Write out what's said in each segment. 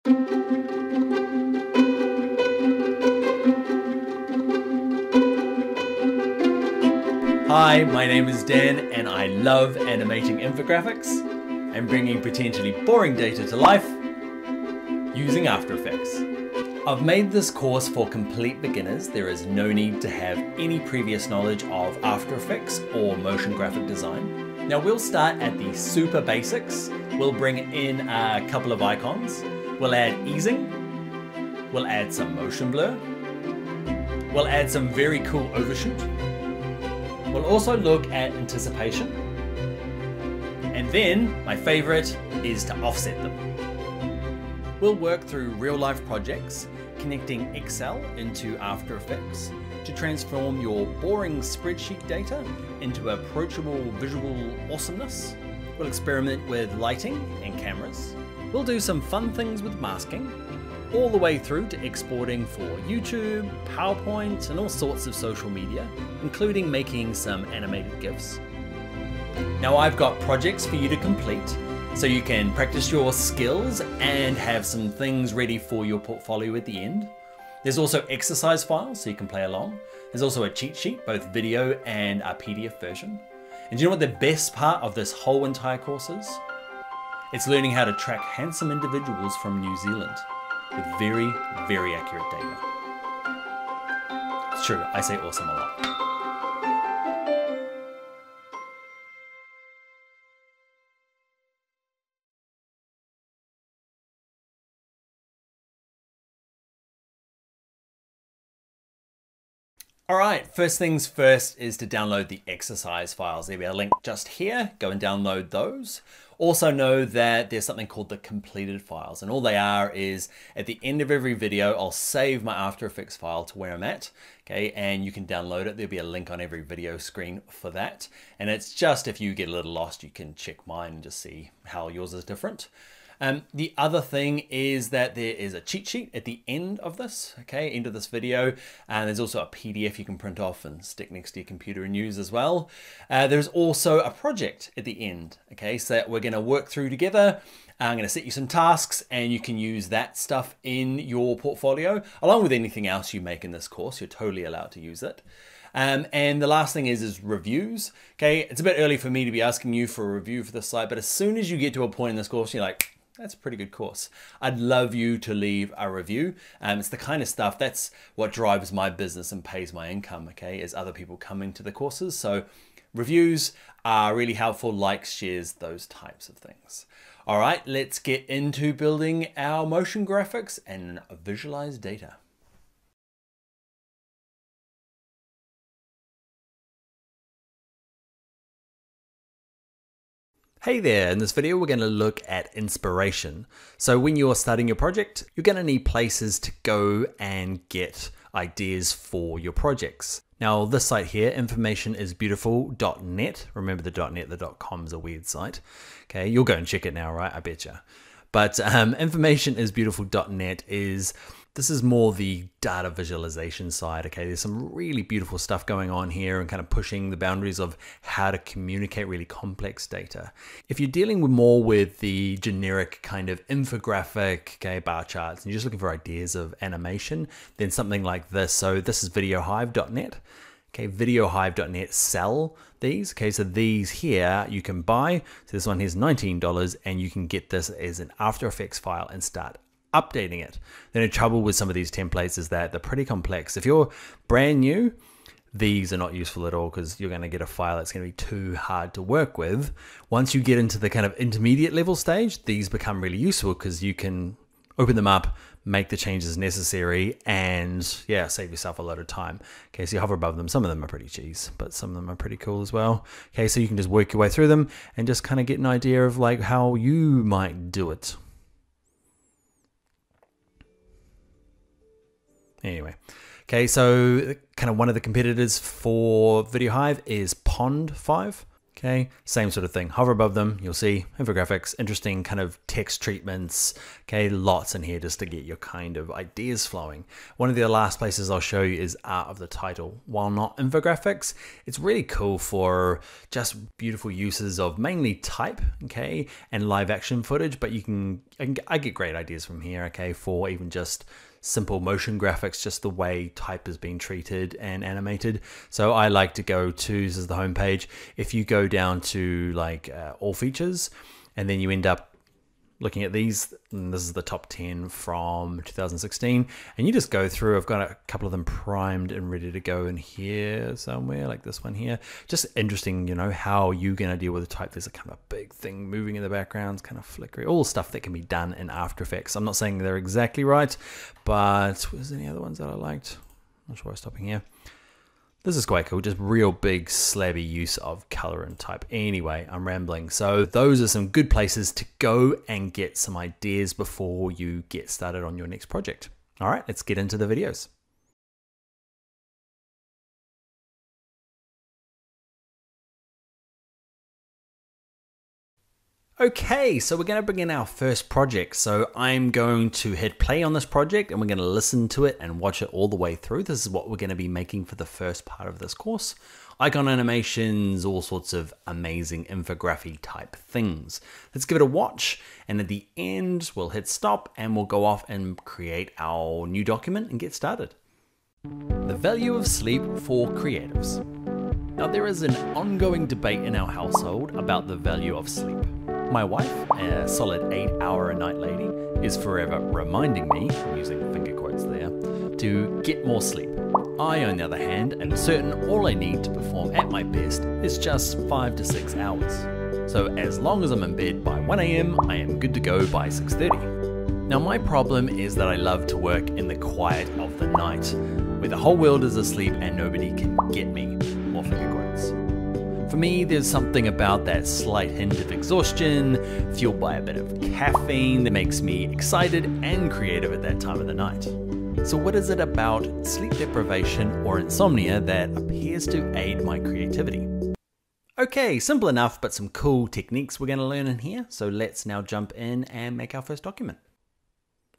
Hi, my name is Dan and I love animating infographics and bringing potentially boring data to life using After Effects. I've made this course for complete beginners. There is no need to have any previous knowledge of After Effects or motion graphic design. Now we'll start at the super basics. We'll bring in a couple of icons. We'll add easing. We'll add some motion blur. We'll add some very cool overshoot. We'll also look at anticipation. And then, my favorite is to offset them. We'll work through real-life projects, connecting Excel into After Effects to transform your boring spreadsheet data into approachable visual awesomeness. We'll experiment with lighting and cameras. We'll do some fun things with masking, all the way through to exporting for YouTube, PowerPoint, and all sorts of social media, including making some animated GIFs. Now I've got projects for you to complete, so you can practice your skills and have some things ready for your portfolio at the end. There's also exercise files, so you can play along. There's also a cheat sheet, both video and a PDF version. And do you know what the best part of this whole entire course is? It's learning how to track handsome individuals from New Zealand with very, very accurate data. It's true, I say awesome a lot. All right, first things first is to download the exercise files. There'll be a link just here. Go and download those. Also know that there's something called the completed files, and all they are is at the end of every video, I'll save my After Effects file to where I'm at, okay, and you can download it. There'll be a link on every video screen for that. And it's just, if you get a little lost, you can check mine and just see how yours is different. The other thing is that there is a cheat sheet at the end of this, okay, end of this video, and there's also a PDF you can print off and stick next to your computer and use as well. There's also a project at the end, okay, so that we're going to work through together. I'm going to set you some tasks and you can use that stuff in your portfolio, along with anything else you make in this course. You're totally allowed to use it. And the last thing is reviews. Okay, it's a bit early for me to be asking you for a review for this site, but as soon as you get to a point in this course, you're like, that's a pretty good course, I'd love you to leave a review. It's the kind of stuff, that's what drives my business and pays my income, okay, is other people coming to the courses. So reviews are really helpful, likes, shares, those types of things. All right, let's get into building our motion graphics and visualize data. Hey there, in this video we're going to look at inspiration. So when you're starting your project, you're going to need places to go and get ideas for your projects. Now this site here, informationisbeautiful.net, remember the .net, the .com is a weird site. Okay, you'll go and check it now, right? I betcha. But informationisbeautiful.net this is more the data visualization side, okay? There's some really beautiful stuff going on here and kind of pushing the boundaries of how to communicate really complex data. If you're dealing more with the generic kind of infographic, okay, bar charts, and you're just looking for ideas of animation, then something like this. So this is videohive.net. Okay, videohive.net sell these. Okay, so these here you can buy. So this one here's $19 and you can get this as an After Effects file and start updating it. The only trouble with some of these templates is that they're pretty complex. If you're brand new, these are not useful at all because you're going to get a file that's going to be too hard to work with. Once you get into the kind of intermediate level stage, these become really useful because you can open them up, make the changes necessary, and yeah, save yourself a lot of time. Okay, so you hover above them. Some of them are pretty cheese, but some of them are pretty cool as well. Okay, so you can just work your way through them and just kind of get an idea of like how you might do it. Anyway, okay, so kind of one of the competitors for VideoHive is Pond 5. Okay, same sort of thing. Hover above them, you'll see infographics, interesting kind of text treatments. Okay, lots in here just to get your kind of ideas flowing. One of the last places I'll show you is art of the title. While not infographics, it's really cool for just beautiful uses of mainly type, okay, and live action footage, but I get great ideas from here, okay, for even just simple motion graphics, just the way type is being treated and animated. So I like to go to, this is the home page. If you go down to like all features, and then you end up looking at these, and this is the top 10 from 2016, and you just go through. I've got a couple of them primed and ready to go in here somewhere, like this one here. Just interesting, you know, how you're going to deal with the type. There's a kind of a big thing moving in the background, kind of flickery, all stuff that can be done in After Effects. I'm not saying they're exactly right, but was there any other ones that I liked? I'm not sure I'm stopping here. This is quite cool, just real big slabby use of color and type. Anyway, I'm rambling. So those are some good places to go and get some ideas before you get started on your next project. All right, let's get into the videos. Okay, so we're going to begin our first project. So I'm going to hit play on this project and we're going to listen to it and watch it all the way through. This is what we're going to be making for the first part of this course. Icon animations, all sorts of amazing infographic type things. Let's give it a watch, and at the end we'll hit stop and we'll go off and create our new document and get started. The value of sleep for creatives. Now there is an ongoing debate in our household about the value of sleep. My wife, a solid 8-hour-a-night lady, is forever reminding me, I'm using finger quotes there, to get more sleep. I, on the other hand, am certain all I need to perform at my best is just 5 to 6 hours. So as long as I'm in bed by 1 AM, I am good to go by 6:30. Now my problem is that I love to work in the quiet of the night, where the whole world is asleep and nobody can get me. More finger quotes. For me, there's something about that slight hint of exhaustion, fueled by a bit of caffeine, that makes me excited and creative at that time of the night. So what is it about sleep deprivation or insomnia that appears to aid my creativity? Okay, simple enough, but some cool techniques we're going to learn in here. So let's now jump in and make our first document.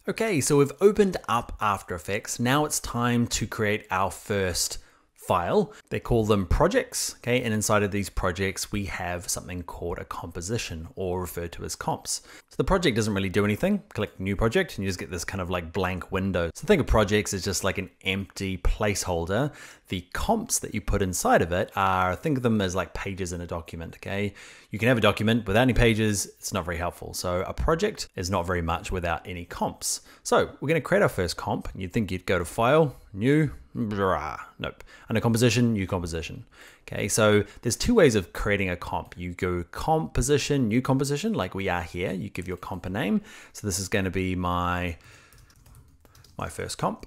Okay, so we've opened up After Effects. Now it's time to create our first file. They call them projects, okay? And inside of these projects, we have something called a composition, or referred to as comps. So the project doesn't really do anything. Click new project and you just get this kind of like blank window. So think of projects as just like an empty placeholder. The comps that you put inside of it are, think of them as like pages in a document, okay? You can have a document without any pages, it's not very helpful. So a project is not very much without any comps. So we're gonna create our first comp. You'd think you'd go to File, New, nope. Under Composition, New Composition. Okay, so there's two ways of creating a comp. You go Composition, New Composition, like we are here. You give your comp a name. So this is gonna be my first comp.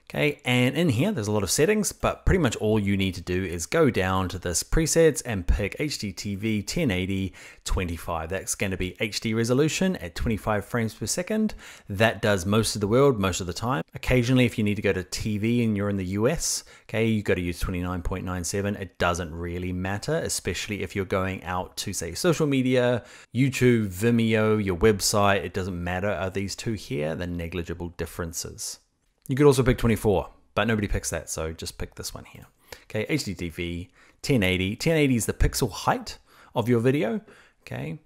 Okay, and in here, there's a lot of settings, but pretty much all you need to do is go down to this presets and pick HDTV 1080 25. That's going to be HD resolution at 25 frames per second. That does most of the world, most of the time. Occasionally, if you need to go to TV and you're in the US, okay, you got to use 29.97. It doesn't really matter, especially if you're going out to, say, social media, YouTube, Vimeo, your website. It doesn't matter. Are these two here? They're negligible differences. You could also pick 24, but nobody picks that, so just pick this one here. Okay, HDTV 1080. 1080 is the pixel height of your video, okay?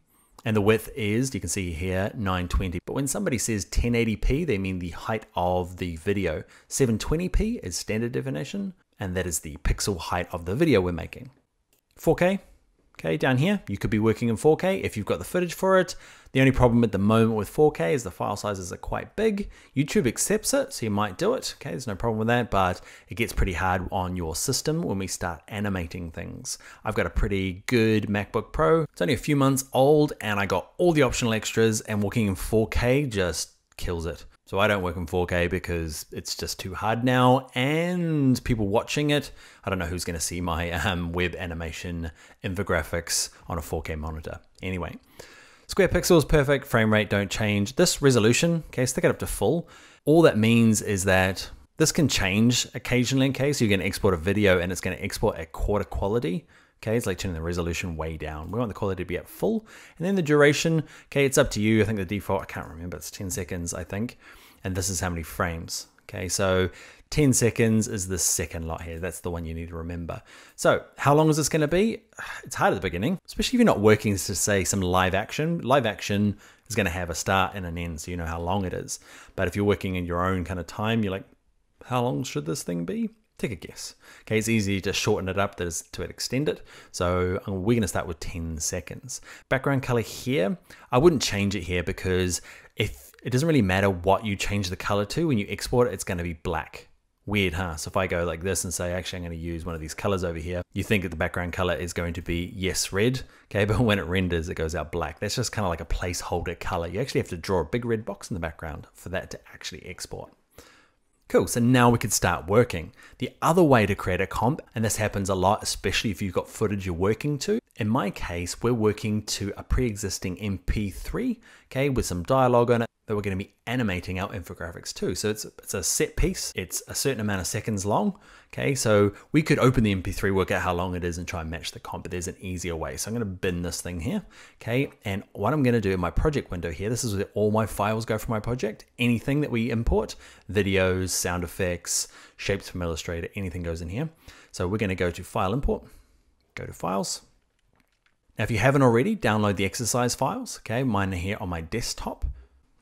And the width is, you can see here, 920. But when somebody says 1080p, they mean the height of the video. 720p is standard definition, and that is the pixel height of the video we're making. 4K. Okay, down here, you could be working in 4K if you've got the footage for it. The only problem at the moment with 4K is the file sizes are quite big. YouTube accepts it, so you might do it. Okay, there's no problem with that, but it gets pretty hard on your system when we start animating things. I've got a pretty good MacBook Pro. It's only a few months old, and I got all the optional extras, and working in 4K just kills it. So I don't work in 4K because it's just too hard now, and people watching it, I don't know who's going to see my web animation infographics on a 4K monitor. Anyway, square pixels, perfect, frame rate, don't change. This resolution, okay, stick it up to full. All that means is that this can change occasionally in case you're going to export a video and it's going to export at quarter quality. Okay, it's like turning the resolution way down. We want the quality to be at full. And then the duration, okay, it's up to you. I think the default, I can't remember, it's 10 seconds, I think. And this is how many frames. Okay, so 10 seconds is the second lot here. That's the one you need to remember. So how long is this going to be? It's hard at the beginning, especially if you're not working to say some live action. Live action is going to have a start and an end, so you know how long it is. But if you're working in your own kind of time, you're like, how long should this thing be? Take a guess. Okay, it's easy to shorten it up to extend it. So we're going to start with 10 seconds. Background color here, I wouldn't change it here because if it doesn't really matter what you change the color to, when you export it, it's going to be black. Weird, huh? So if I go like this and say, actually, I'm going to use one of these colors over here, you think that the background color is going to be, yes, red. Okay, but when it renders, it goes out black. That's just kind of like a placeholder color. You actually have to draw a big red box in the background for that to actually export. Cool, so now we could start working. The other way to create a comp, and this happens a lot, especially if you've got footage you're working to. In my case, we're working to a pre-existing MP3, okay, with some dialogue on it that we're going to be animating our infographics to. So it's a set piece. It's a certain amount of seconds long, okay? So we could open the MP3, work out how long it is and try and match the comp, but there's an easier way. So I'm going to bin this thing here, okay? And what I'm going to do in my project window here, this is where all my files go for my project. Anything that we import, videos, sound effects, shapes from Illustrator, anything goes in here. So we're going to go to File Import, go to Files. Now, if you haven't already, download the exercise files, okay? Mine are here on my desktop.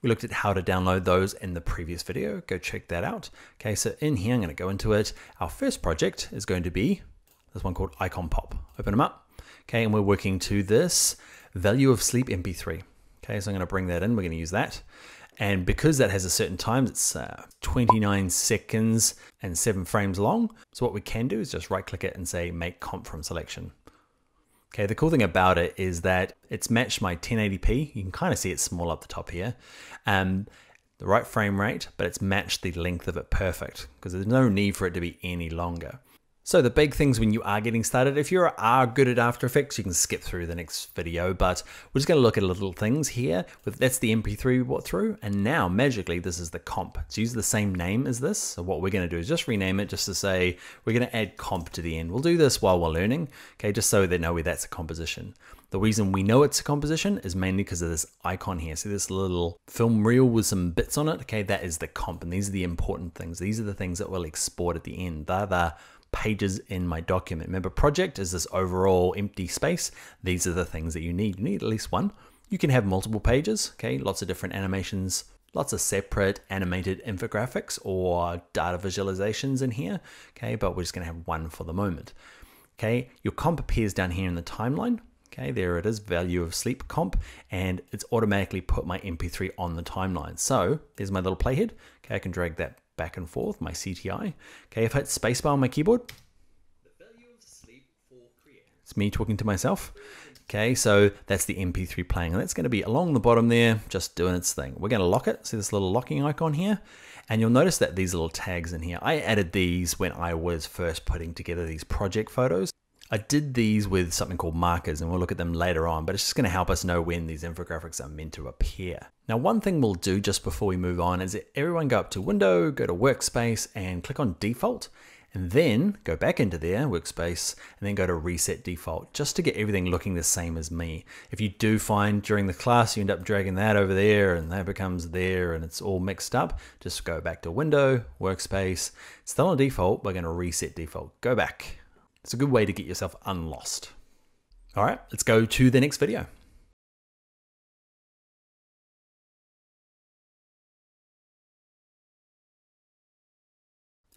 We looked at how to download those in the previous video. Go check that out. Okay, so in here, I'm going to go into it. Our first project is going to be this one called Icon Pop. Open them up. Okay, and we're working to this value of sleep MP3. Okay, so I'm going to bring that in. We're going to use that. And because that has a certain time, it's 29 seconds and 7 frames long. So what we can do is just right click it and say make comp from selection. Okay, the cool thing about it is that it's matched my 1080p. You can kind of see it small up the top here. The right frame rate, but it's matched the length of it perfect because there's no need for it to be any longer. So the big things when you are getting started, if you are good at After Effects, you can skip through the next video, but we're just going to look at little things here. That's the MP3 we brought through, and now magically this is the comp. It's used the same name as this, so what we're going to do is just rename it just to say we're going to add comp to the end. We'll do this while we're learning, okay, just so they know that's a composition. The reason we know it's a composition is mainly because of this icon here. See this little film reel with some bits on it? Okay, that is the comp, and these are the important things. These are the things that we'll export at the end. They're the pages in my document. Remember, project is this overall empty space. These are the things that you need. You need at least one. You can have multiple pages, okay? Lots of different animations, lots of separate animated infographics or data visualizations in here, okay? But we're just gonna have one for the moment, okay? Your comp appears down here in the timeline. Okay, there it is, value of sleep comp, and it's automatically put my MP3 on the timeline. So there's my little playhead. Okay, I can drag that back and forth, my CTI. Okay, if I hit spacebar on my keyboard, the value of sleep for creators. It's me talking to myself. Okay, so that's the MP3 playing, and that's going to be along the bottom there, just doing its thing. We're going to lock it. See this little locking icon here? And you'll notice that these little tags in here, I added these when I was first putting together these project photos. I did these with something called markers, and we'll look at them later on, but it's just going to help us know when these infographics are meant to appear. Now, one thing we'll do just before we move on is that everyone go up to Window, go to Workspace, and click on Default, and then go back into there, Workspace, and then go to Reset Default, just to get everything looking the same as me. If you do find during the class you end up dragging that over there, and that becomes there, and it's all mixed up, just go back to Window, Workspace, still on default, we're going to Reset Default. Go back. It's a good way to get yourself unlost. All right, let's go to the next video.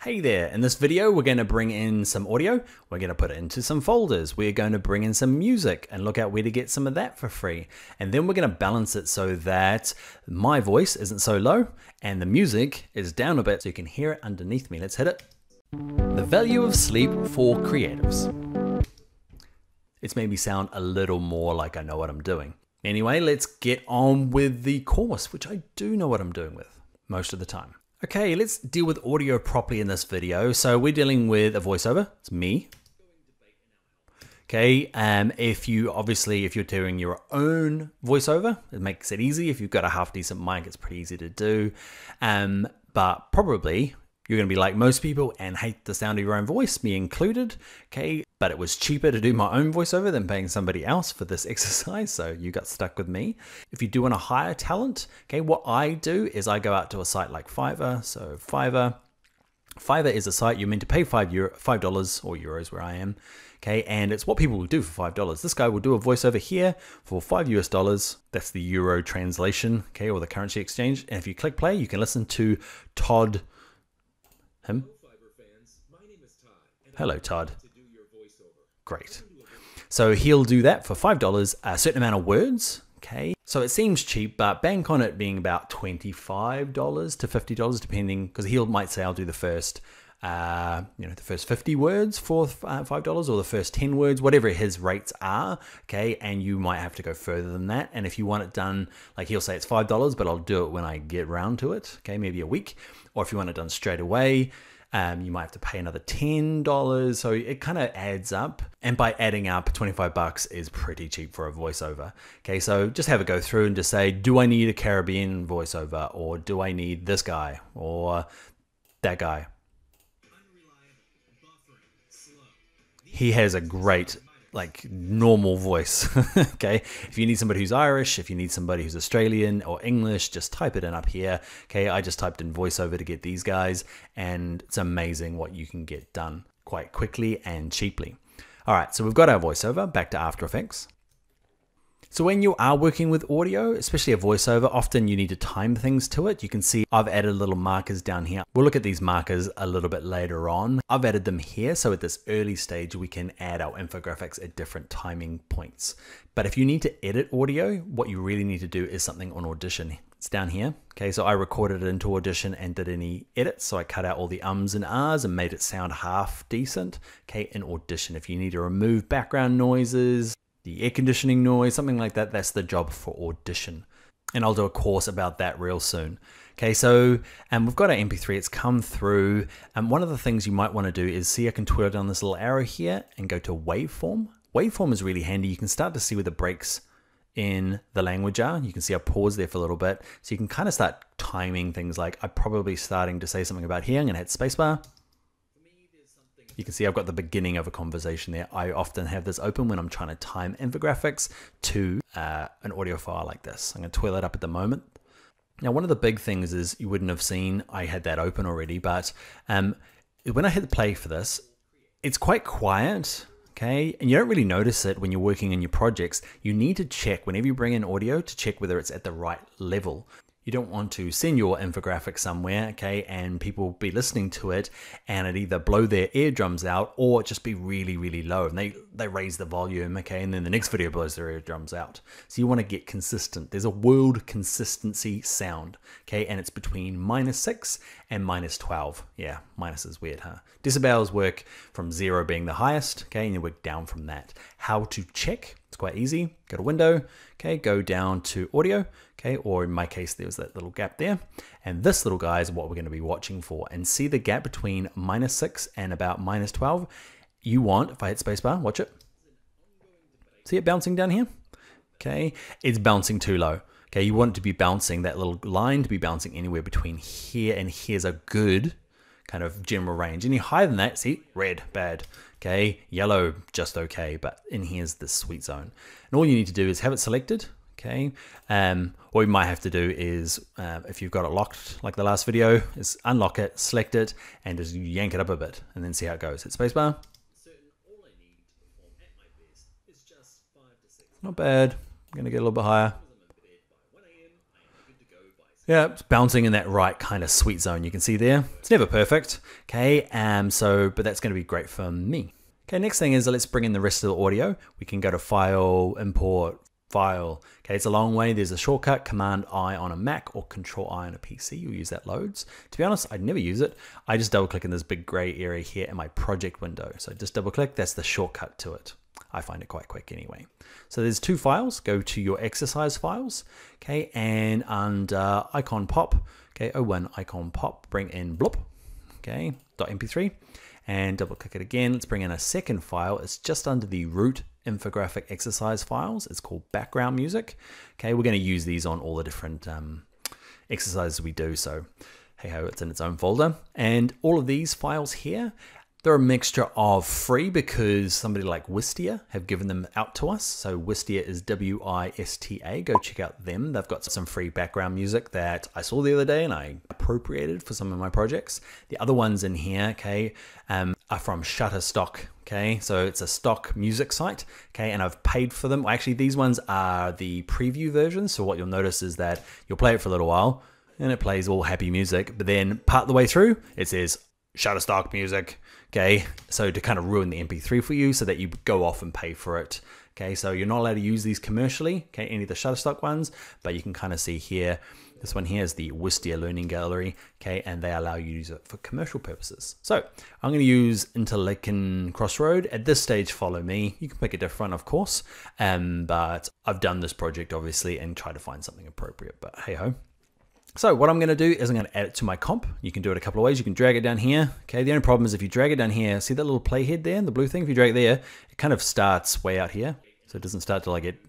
Hey there, in this video we're going to bring in some audio, we're going to put it into some folders, we're going to bring in some music and look at where to get some of that for free. And then we're going to balance it so that my voice isn't so low and the music is down a bit so you can hear it underneath me. Let's hit it. The value of sleep for creatives. It's made me sound a little more like I know what I'm doing. Anyway, let's get on with the course, which I do know what I'm doing with most of the time. Okay, let's deal with audio properly in this video. So we're dealing with a voiceover. It's me. Okay, if you're doing your own voiceover, it makes it easy. If you've got a half decent mic, it's pretty easy to do. But probably you're going to be like most people and hate the sound of your own voice, me included, okay? But it was cheaper to do my own voiceover than paying somebody else for this exercise, so you got stuck with me. If you do want to hire talent, okay, what I do is I go out to a site like Fiverr. So Fiverr is a site you're meant to pay $5 or euros where I am. Okay, and it's what people will do for $5. This guy will do a voiceover here for $5 US. That's the euro translation, okay, or the currency exchange. And if you click play, you can listen to Todd. Him? Hello, Todd. Great. So he'll do that for $5, a certain amount of words. Okay, so it seems cheap, but bank on it being about $25 to $50, depending, because he might say I'll do the first. The first 50 words for $5 or the first 10 words, whatever his rates are, okay, and you might have to go further than that. And if you want it done, like he'll say it's $5, but I'll do it when I get around to it, okay, maybe a week. Or if you want it done straight away, you might have to pay another $10. So it kind of adds up. And by adding up, $25 is pretty cheap for a voiceover. Okay, so just have it go through and just say, do I need a Caribbean voiceover? Or do I need this guy or that guy? He has a great, like, normal voice, okay? If you need somebody who's Irish, if you need somebody who's Australian or English, just type it in up here, okay? I just typed in voiceover to get these guys, and it's amazing what you can get done quite quickly and cheaply. All right, so we've got our voiceover, back to After Effects. So when you are working with audio, especially a voiceover, often you need to time things to it. You can see I've added little markers down here. We'll look at these markers a little bit later on. I've added them here, so at this early stage, we can add our infographics at different timing points. But if you need to edit audio, what you really need to do is something on Audition. It's down here. Okay, so I recorded it into Audition and did any edits. So I cut out all the ums and ahs and made it sound half decent. Okay, in Audition, if you need to remove background noises, the air conditioning noise, something like that, that's the job for Audition. And I'll do a course about that real soon. Okay, so we've got our MP3, it's come through. And one of the things you might want to do is see I can twirl down this little arrow here and go to waveform. Waveform is really handy. You can start to see where the breaks in the language are. You can see I paused there for a little bit. So you can kind of start timing things like I'm probably starting to say something about here. I'm going to hit spacebar. You can see I've got the beginning of a conversation there. I often have this open when I'm trying to time infographics to an audio file like this. I'm going to twirl it up at the moment. Now, one of the big things is you wouldn't have seen I had that open already, but when I hit play for this, it's quite quiet, okay? And you don't really notice it when you're working on your projects. You need to check whenever you bring in audio to check whether it's at the right level. You don't want to send your infographic somewhere, okay, and people be listening to it and it either blow their eardrums out or just be really, really low and they raise the volume, okay, and then the next video blows their eardrums out. So you want to get consistent. There's a world consistency sound, okay, and it's between -6 and -12. Yeah, minus is weird, huh? Decibels work from 0 being the highest, okay, and you work down from that. How to check? It's quite easy. Go to Window, okay, go down to Audio, okay, or in my case, there was that little gap there. And this little guy is what we're going to be watching for. And see the gap between -6 and about -12? You want, if I hit spacebar, watch it. See it bouncing down here? Okay, it's bouncing too low. Okay, you want it to be bouncing, that little line to be bouncing anywhere between here and here's a good kind of general range. Any higher than that, see, red, bad. Okay, yellow, just okay, but in here's the sweet zone. And all you need to do is have it selected, okay? What you might have to do is, if you've got it locked, like the last video, is unlock it, select it, and just yank it up a bit, and then see how it goes. Hit spacebar. Not bad. I'm gonna get a little bit higher. Yeah, it's bouncing in that right kind of sweet zone. You can see there. It's never perfect, okay? But that's going to be great for me. Okay, next thing is let's bring in the rest of the audio. We can go to File, Import, File. Okay, it's a long way. There's a shortcut, Command-I on a Mac or Control-I on a PC. You'll use that loads. To be honest, I'd never use it. I just double-click in this big gray area here in my project window. So just double-click. That's the shortcut to it. I find it quite quick anyway. So there's 2 files. Go to your exercise files, okay, and under icon pop, okay, O1 icon pop, bring in blop, okay, .mp3, and double click it again. Let's bring in a second file. It's just under the root infographic exercise files. It's called background music. Okay, we're going to use these on all the different exercises we do. So hey ho, it's in its own folder. And all of these files here, they're a mixture of free because somebody like Wistia have given them out to us. So Wistia is W-I-S-T-A. Go check out them. They've got some free background music that I saw the other day and I appropriated for some of my projects. The other ones in here, okay, are from Shutterstock. Okay, so it's a stock music site. Okay, and I've paid for them. Actually, these ones are the preview versions. So what you'll notice is that you'll play it for a little while and it plays all happy music, but then part of the way through, it says Shutterstock music. Okay, so to kind of ruin the MP3 for you so that you go off and pay for it. Okay, so you're not allowed to use these commercially, okay, any of the Shutterstock ones, but you can kind of see here, this one here is the Wistia Learning Gallery, okay, and they allow you to use it for commercial purposes. So I'm going to use Interlaken Crossroad. At this stage, follow me. You can pick a different, of course, but I've done this project obviously and try to find something appropriate, but hey ho. So what I'm going to do is I'm going to add it to my comp. You can do it a couple of ways. You can drag it down here. Okay, the only problem is if you drag it down here, see that little playhead there, the blue thing? If you drag it there, it kind of starts way out here. So it doesn't start till I get...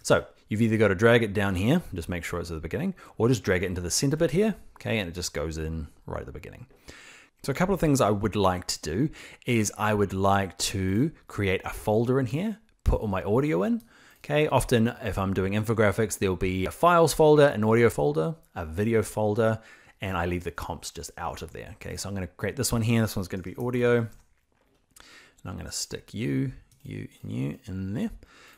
So you've either got to drag it down here, just make sure it's at the beginning, or just drag it into the center bit here, okay, and it just goes in right at the beginning. So a couple of things I would like to do is I would like to create a folder in here, put all my audio in. Okay, often if I'm doing infographics, there'll be a files folder, an audio folder, a video folder, and I leave the comps just out of there. Okay, so I'm going to create this one here. This one's going to be audio. And I'm going to stick you, and you in there.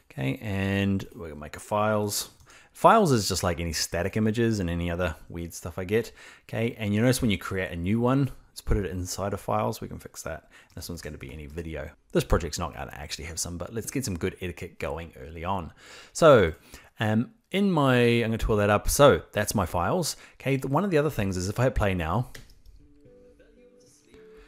Okay, and we're going to make a files. Files is just like any static images and any other weird stuff I get. Okay, and you notice when you create a new one, let's put it inside of files. We can fix that. This one's going to be any video. This project's not going to actually have some, but let's get some good etiquette going early on. So I'm going to twirl that up. So that's my files. Okay, one of the other things is if I hit play now,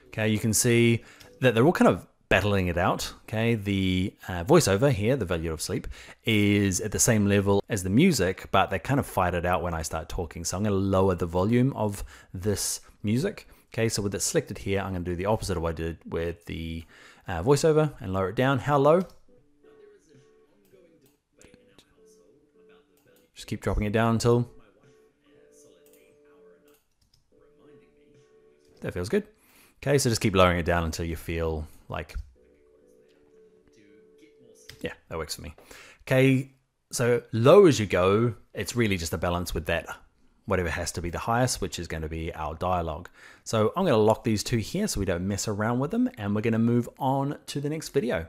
okay, you can see that they're all kind of battling it out. Okay, the voiceover here, the value of sleep, is at the same level as the music, but they kind of fight it out when I start talking. So I'm going to lower the volume of this music. Okay, so with it selected here, I'm going to do the opposite of what I did with the voiceover and lower it down. How low? Just keep dropping it down until that feels good. Okay, so just keep lowering it down until you feel like, yeah, that works for me. Okay, so low as you go, it's really just a balance with that. Whatever has to be the highest, which is going to be our dialogue. So I'm going to lock these two here so we don't mess around with them, and we're going to move on to the next video.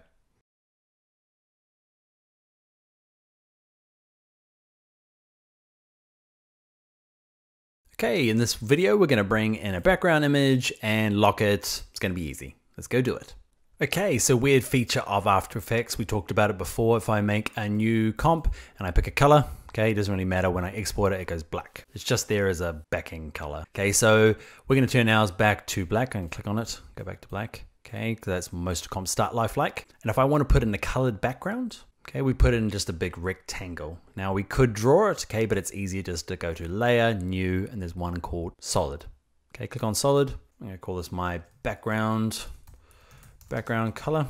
Okay, in this video, we're going to bring in a background image and lock it. It's going to be easy. Let's go do it. Okay, so weird feature of After Effects. We talked about it before. If I make a new comp and I pick a color, okay, it doesn't really matter. When I export it, it goes black. It's just there as a backing color. Okay, so we're going to turn ours back to black. I can click on it, go back to black. Okay, because that's most comps start life like. And if I want to put in a colored background, okay, we put in just a big rectangle. Now we could draw it, okay, but it's easier just to go to layer, new, and there's one called solid. Okay, click on solid. I'm going to call this my background color.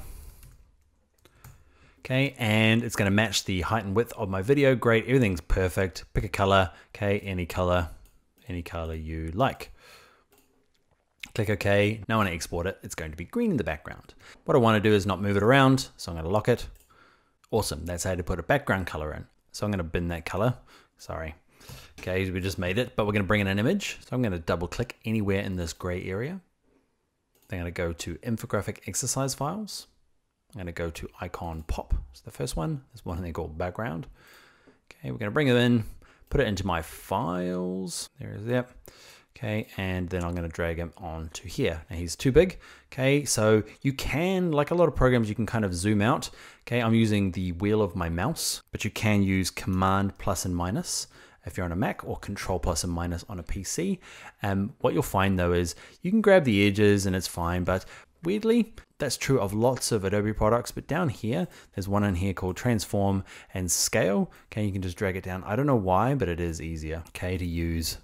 Okay, and it's going to match the height and width of my video. Great, everything's perfect. Pick a color, okay, any color you like. Click OK. Now when I export it, it's going to be green in the background. What I want to do is not move it around, so I'm going to lock it. Awesome, that's how to put a background color in. So I'm going to bin that color. Sorry. Okay, we just made it, but we're going to bring in an image. So I'm going to double click anywhere in this gray area. Then I'm going to go to Infographic exercise files. I'm going to go to icon pop. It's the first one. There's one thing called background. Okay, we're going to bring it in, put it into my files. There it is, yep. Okay, and then I'm going to drag him onto here. Now he's too big. Okay, so you can, like a lot of programs, you can kind of zoom out. Okay, I'm using the wheel of my mouse, but you can use Command plus and minus if you're on a Mac, or Control plus and minus on a PC. What you'll find though is you can grab the edges and it's fine, but weirdly, that's true of lots of Adobe products, but down here, there's one in here called Transform and Scale. Okay, you can just drag it down. I don't know why, but it is easier, okay, to use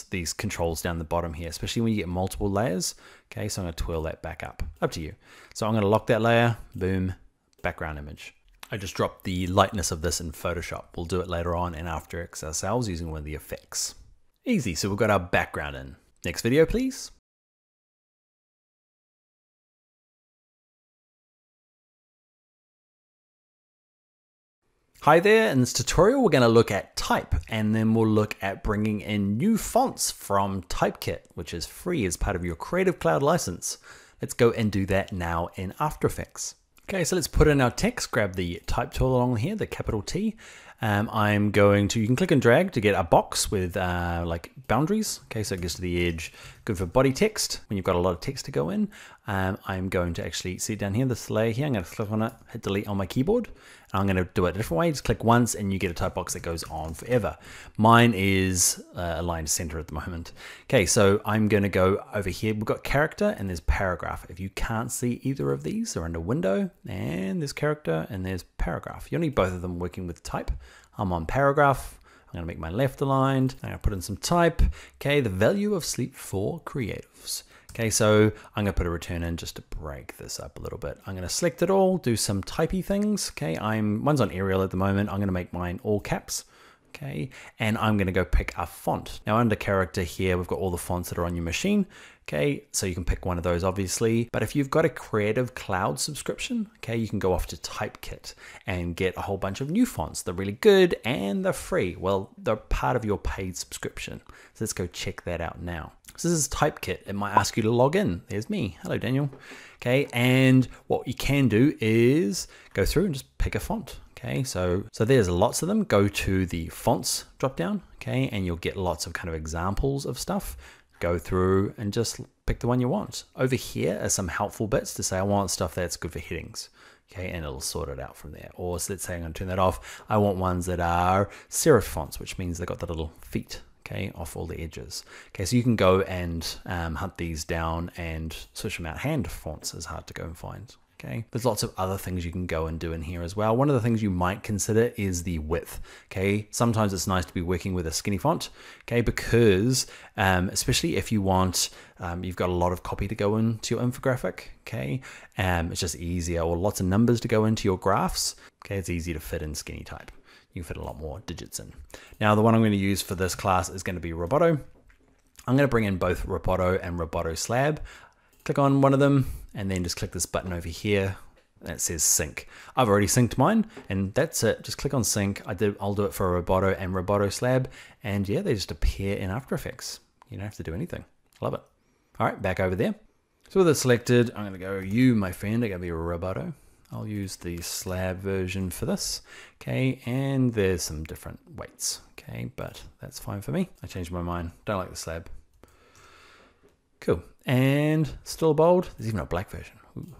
these controls down the bottom here, especially when you get multiple layers. Okay, so I'm going to twirl that back up to you. So I'm going to lock that layer, boom, background image. I just dropped the lightness of this in Photoshop. We'll do it later on in After Effects ourselves using one of the effects. Easy, so we've got our background in. Next video, please. Hi there, in this tutorial we're going to look at type, and then we'll look at bringing in new fonts from TypeKit, which is free as part of your Creative Cloud license. Let's go and do that now in After Effects. Okay, so let's put in our text, grab the type tool along here, the capital T. I'm going to, you can click and drag to get a box with like boundaries. Okay, so it gets to the edge, good for body text when you've got a lot of text to go in. I'm going to actually see down here, this layer here, I'm going to click on it, hit delete on my keyboard. I'm going to do it a different way, just click once and you get a type box that goes on forever. Mine is aligned to center at the moment. Okay, so I'm going to go over here, we've got character and there's paragraph. If you can't see either of these, they're under window and there's character and there's paragraph. You'll need both of them working with type. I'm on paragraph. I'm going to make my left aligned. I'm going to put in some type. Okay, the value of sleep for creatives. Okay, so I'm going to put a return in just to break this up a little bit. I'm going to select it all, do some typey things. Okay, one's on Arial at the moment. I'm going to make mine all caps. Okay, and I'm going to go pick a font. Now under character here, we've got all the fonts that are on your machine. Okay, so you can pick one of those obviously, but if you've got a Creative Cloud subscription, okay, you can go off to TypeKit and get a whole bunch of new fonts. They're really good and they're free. Well, they're part of your paid subscription. So let's go check that out now. So this is TypeKit. It might ask you to log in. There's me. Hello, Daniel. Okay, and what you can do is go through and just pick a font. Okay, so there's lots of them. Go to the fonts drop down, okay, and you'll get lots of kind of examples of stuff. Go through and just pick the one you want. Over here are some helpful bits to say I want stuff that's good for headings. Okay, and it'll sort it out from there. Or so let's say I'm going to turn that off. I want ones that are serif fonts, which means they've got the little feet, okay, off all the edges. Okay, so you can go and hunt these down and switch them out. Hand fonts is hard to go and find. Okay, there's lots of other things you can go and do in here as well. One of the things you might consider is the width. Okay, sometimes it's nice to be working with a skinny font. Okay, because especially if you want, you've got a lot of copy to go into your infographic. Okay, it's just easier, or lots of numbers to go into your graphs. Okay, it's easy to fit in skinny type. You can fit a lot more digits in. Now, the one I'm going to use for this class is going to be Roboto. I'm going to bring in both Roboto and Roboto Slab. Click on one of them and then just click this button over here that says sync. I've already synced mine and that's it. Just click on sync. I'll do it for Roboto and Roboto Slab, and yeah, they just appear in After Effects. You don't have to do anything. Love it. All right, back over there. So with it selected, I'm going to go, you, my friend, are going to be a Roboto. I'll use the slab version for this. Okay, and there's some different weights. Okay, but that's fine for me. I changed my mind. Don't like the slab. Cool. And still bold. There's even a black version. Ooh.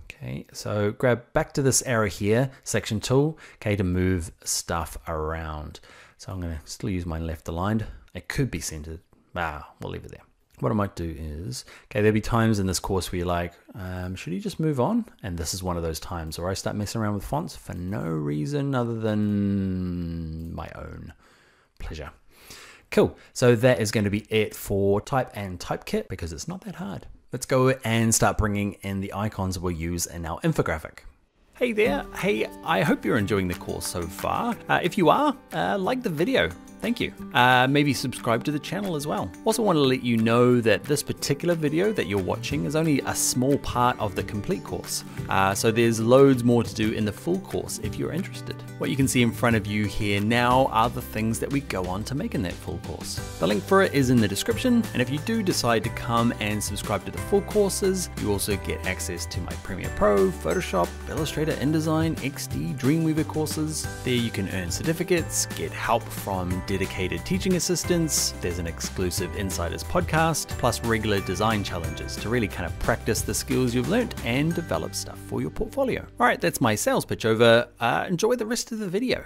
Okay, so grab back to this arrow here, section tool, okay, to move stuff around. So I'm going to still use my left aligned. It could be centered. We'll leave it there. What I might do is, okay, there'll be times in this course where you're like, should you just move on? And this is one of those times where I start messing around with fonts for no reason other than my own pleasure. Cool, so that is going to be it for type and TypeKit because it's not that hard. Let's go and start bringing in the icons we'll use in our infographic. Hey there, hey, I hope you're enjoying the course so far. If you are, like the video. Thank you. Maybe subscribe to the channel as well. Also want to let you know that this particular video that you're watching is only a small part of the complete course. So there's loads more to do in the full course if you're interested. What you can see in front of you here now are the things that we go on to make in that full course. The link for it is in the description, and if you do decide to come and subscribe to the full courses, you also get access to my Premiere Pro, Photoshop, Illustrator, InDesign, XD, Dreamweaver courses. There you can earn certificates, get help from dedicated teaching assistants, there's an exclusive Insiders podcast, plus regular design challenges to really kind of practice the skills you've learnt and develop stuff for your portfolio. All right, that's my sales pitch over. Enjoy the rest of the video.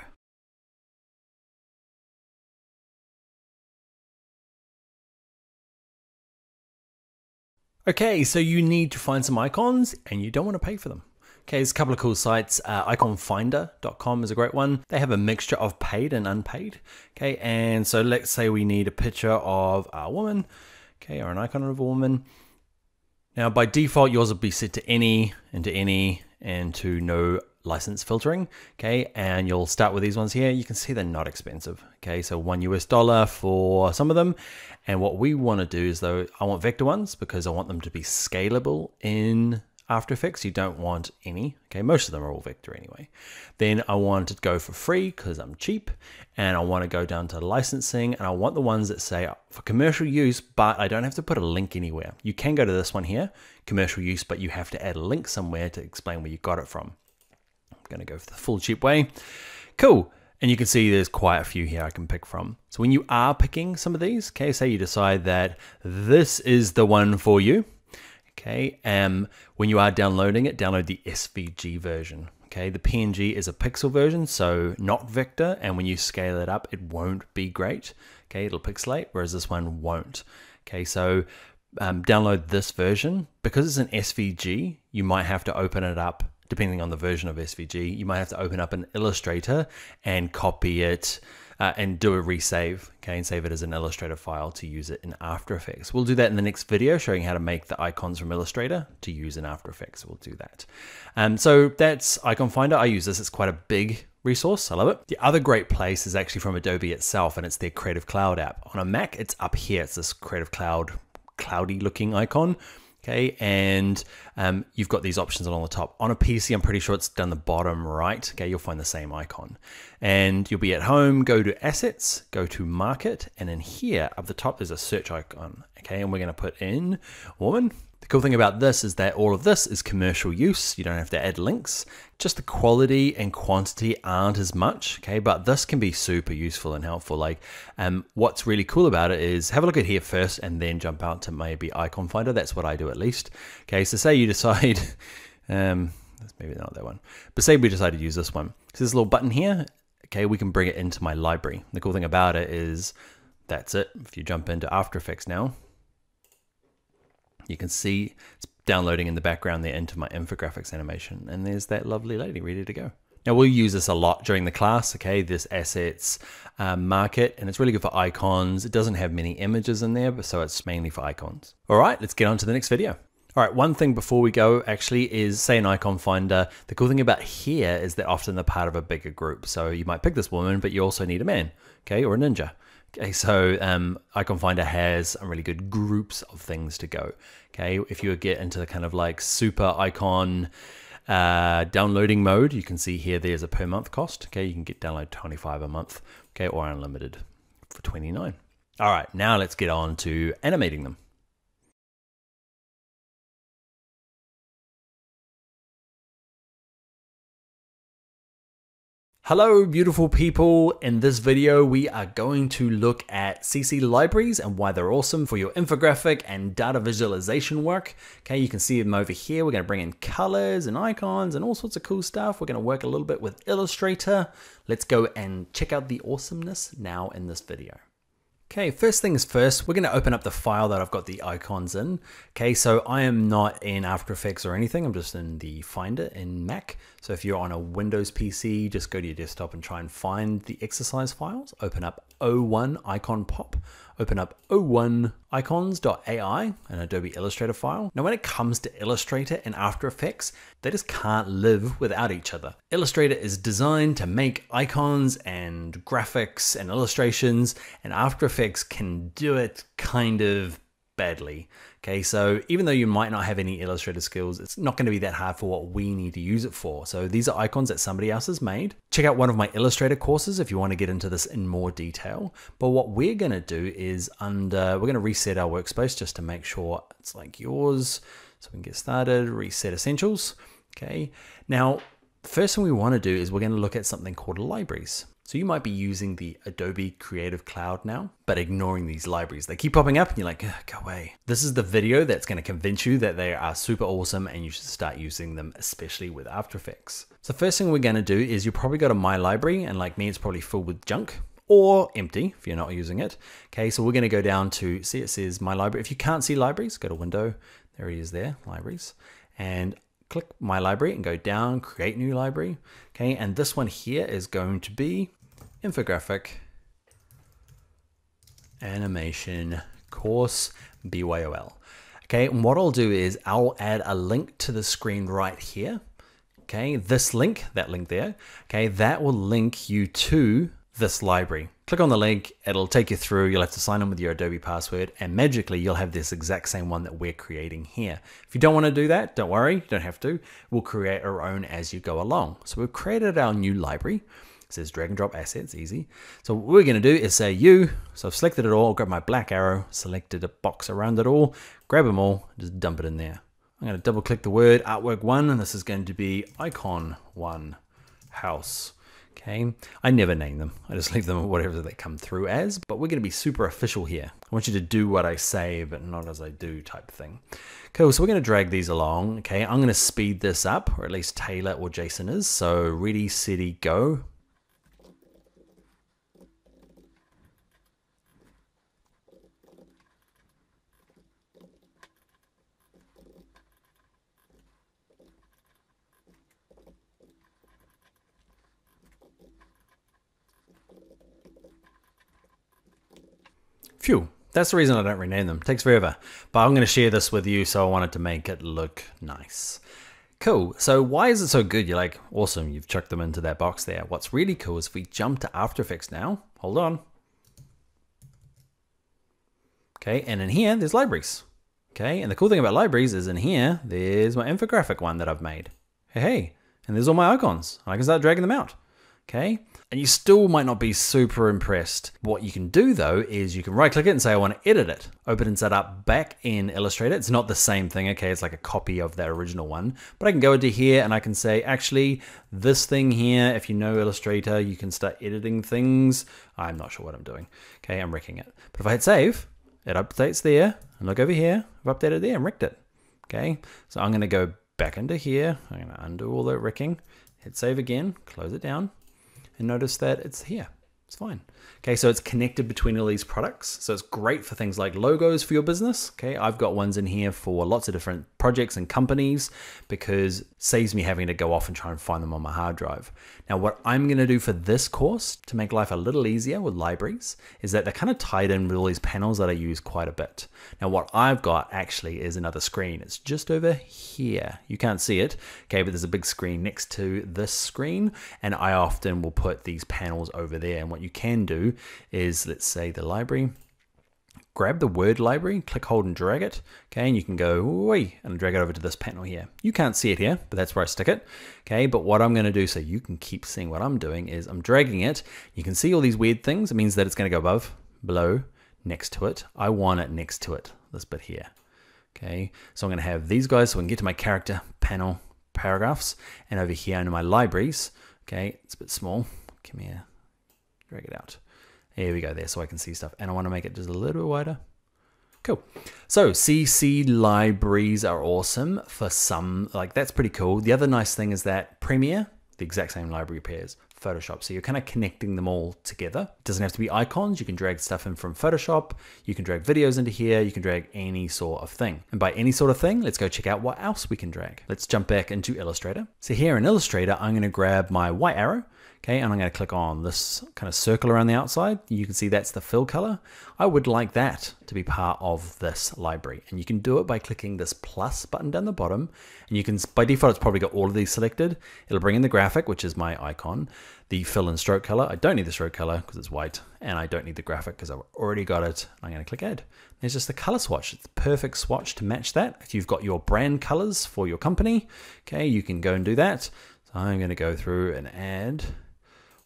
Okay, so you need to find some icons and you don't want to pay for them. Okay, there's a couple of cool sites. Iconfinder.com is a great one. They have a mixture of paid and unpaid. Okay, and so let's say we need a picture of a woman, okay, or an icon of a woman. Now, by default, yours will be set to any, and to no license filtering, okay, and you'll start with these ones here. You can see they're not expensive, okay, so $1 for some of them. And what we want to do is, though, I want vector ones because I want them to be scalable in After Effects. You don't want any, okay, most of them are all vector anyway. Then I want to go for free because I'm cheap, and I want to go down to licensing, and I want the ones that say for commercial use, but I don't have to put a link anywhere. You can go to this one here, commercial use, but you have to add a link somewhere to explain where you got it from. I'm going to go for the full cheap way. Cool. And you can see there's quite a few here I can pick from. So when you are picking some of these, okay, say you decide that this is the one for you, okay, when you are downloading it, download the SVG version. Okay, the PNG is a pixel version, so not vector, and when you scale it up, it won't be great. Okay, it'll pixelate, whereas this one won't. Okay, so download this version. Because it's an SVG, you might have to open it up, depending on the version of SVG, you might have to open up an Illustrator and copy it and do a resave, okay, and save it as an Illustrator file to use it in After Effects. We'll do that in the next video, showing how to make the icons from Illustrator to use in After Effects. We'll do that. So that's Icon Finder. I use this. It's quite a big resource. I love it. The other great place is actually from Adobe itself, and it's their Creative Cloud app. On a Mac, it's up here. It's this Creative Cloud, cloudy looking icon. Okay, and you've got these options along the top. On a PC, I'm pretty sure it's down the bottom right. Okay, you'll find the same icon. And you'll be at home, go to Assets, go to Market, and in here, up the top, there's a search icon. Okay, and we're gonna put in woman. The cool thing about this is that all of this is commercial use. You don't have to add links. Just the quality and quantity aren't as much, okay? But this can be super useful and helpful. Like, what's really cool about it is have a look at here first and then jump out to maybe Icon Finder. That's what I do at least. Okay, so say you decide, maybe not that one, but say we decide to use this one. So there's a little button here. Okay, we can bring it into my library. The cool thing about it is that's it. If you jump into After Effects now, you can see it's downloading in the background there into my Infographics animation. And there's that lovely lady ready to go. Now we'll use this a lot during the class, okay? This Assets Market, and it's really good for icons. It doesn't have many images in there, but so it's mainly for icons. All right, let's get on to the next video. All right, one thing before we go actually is say an Icon Finder. The cool thing about here is that often they're part of a bigger group. So you might pick this woman, but you also need a man, okay, or a ninja. Okay, so Icon Finder has some really good groups of things to go. Okay, if you get into the kind of like super icon downloading mode, you can see here there's a per month cost. Okay, you can get download 25 a month, okay, or unlimited for 29. All right, now let's get on to animating them. Hello beautiful people, in this video we are going to look at CC libraries and why they're awesome for your infographic and data visualization work. Okay, you can see them over here. We're going to bring in colors and icons and all sorts of cool stuff. We're going to work a little bit with Illustrator. Let's go and check out the awesomeness now in this video. Okay, first things first, we're going to open up the file that I've got the icons in. Okay, so I am not in After Effects or anything. I'm just in the Finder in Mac. So if you're on a Windows PC, just go to your desktop and try and find the exercise files. Open up O1 icon pop. Open up o1icons.ai, an Adobe Illustrator file. Now when it comes to Illustrator and After Effects, they just can't live without each other. Illustrator is designed to make icons and graphics and illustrations, and After Effects can do it kind of badly. Okay, so even though you might not have any Illustrator skills, it's not going to be that hard for what we need to use it for. So these are icons that somebody else has made. Check out one of my Illustrator courses if you want to get into this in more detail. But what we're going to do is we're going to reset our workspace just to make sure it's like yours. So we can get started, reset essentials. Okay, now the first thing we want to do is we're going to look at something called libraries. So you might be using the Adobe Creative Cloud now, but ignoring these libraries. They keep popping up and you're like, go away. This is the video that's going to convince you that they are super awesome and you should start using them, especially with After Effects. So first thing we're going to do is you probably got a My Library, and like me, it's probably filled with junk or empty if you're not using it. Okay, so we're going to go down to, see it says My Library. If you can't see libraries, go to Window. There he is there, Libraries. And click My Library and go down, Create New Library. Okay, and this one here is going to be Infographic Animation Course BYOL. Okay, and what I'll do is I'll add a link to the screen right here. okay, this link, that link there, okay, that will link you to this library. Click on the link, it'll take you through, you'll have to sign in with your Adobe password, and magically you'll have this exact same one that we're creating here. If you don't want to do that, don't worry, you don't have to. We'll create our own as you go along. So we've created our new library. It says drag and drop assets, easy. So what we're going to do is say you, so I've selected it all, grab my black arrow, selected a box around it all, grab them all, just dump it in there. I'm going to double click the word artwork 1, and this is going to be icon 1 house. Okay, I never name them. I just leave them whatever they come through as, but we're going to be super official here. I want you to do what I say, but not as I do type thing. Cool, so we're going to drag these along. Okay, I'm going to speed this up, or at least Taylor or Jason is. So ready, steady, go. Phew, that's the reason I don't rename them. It takes forever. But I'm going to share this with you, so I wanted to make it look nice. Cool, so why is it so good? You're like, awesome, you've chucked them into that box there. What's really cool is if we jump to After Effects now, hold on. Okay, and in here, there's libraries. Okay, and the cool thing about libraries is in here, there's my infographic one that I've made. Hey, and there's all my icons. I can start dragging them out. Okay, and you still might not be super impressed. What you can do though is you can right click it and say I want to edit it. Opens that up back in Illustrator. It's not the same thing, okay, it's like a copy of that original one, but I can go into here and I can say actually this thing here, if you know Illustrator, you can start editing things. I'm not sure what I'm doing. Okay, I'm wrecking it. But if I hit save, it updates there, and look over here, I've updated there and wrecked it. Okay, so I'm going to go back into here. I'm going to undo all that wrecking, hit save again, close it down. And notice that it's here, it's fine. Okay, so it's connected between all these products. So it's great for things like logos for your business. Okay, I've got ones in here for lots of different projects and companies because it saves me having to go off and try and find them on my hard drive. Now, what I'm gonna do for this course to make life a little easier with libraries is that they're kind of tied in with all these panels that I use quite a bit. Now, what I've got actually is another screen. It's just over here. You can't see it, okay, but there's a big screen next to this screen, and I often will put these panels over there. And what you can do is, let's say the library, grab the word library, click, hold and drag it, okay, and you can go away and drag it over to this panel here. You can't see it here, but that's where I stick it, okay, but what I'm going to do so you can keep seeing what I'm doing is I'm dragging it. You can see all these weird things. It means that it's going to go above, below, next to it. I want it next to it, this bit here, okay, so I'm going to have these guys so I can get to my character panel paragraphs, and over here under my libraries, okay, it's a bit small, come here, drag it out. There we go there, so I can see stuff. And I want to make it just a little bit wider. Cool. So CC libraries are awesome for some, like that's pretty cool. The other nice thing is that Premiere, the exact same library pairs, Photoshop. So you're kind of connecting them all together. It doesn't have to be icons. You can drag stuff in from Photoshop. You can drag videos into here. You can drag any sort of thing. And by any sort of thing, let's go check out what else we can drag. Let's jump back into Illustrator. So here in Illustrator, I'm going to grab my white arrow. Okay, and I'm going to click on this kind of circle around the outside. You can see that's the fill color. I would like that to be part of this library. And you can do it by clicking this plus button down the bottom. And you can, by default, it's probably got all of these selected. It'll bring in the graphic, which is my icon, the fill and stroke color. I don't need the stroke color because it's white, and I don't need the graphic because I've already got it. I'm going to click add. There's just the color swatch. It's the perfect swatch to match that. If you've got your brand colors for your company, okay, you can go and do that. So I'm going to go through and add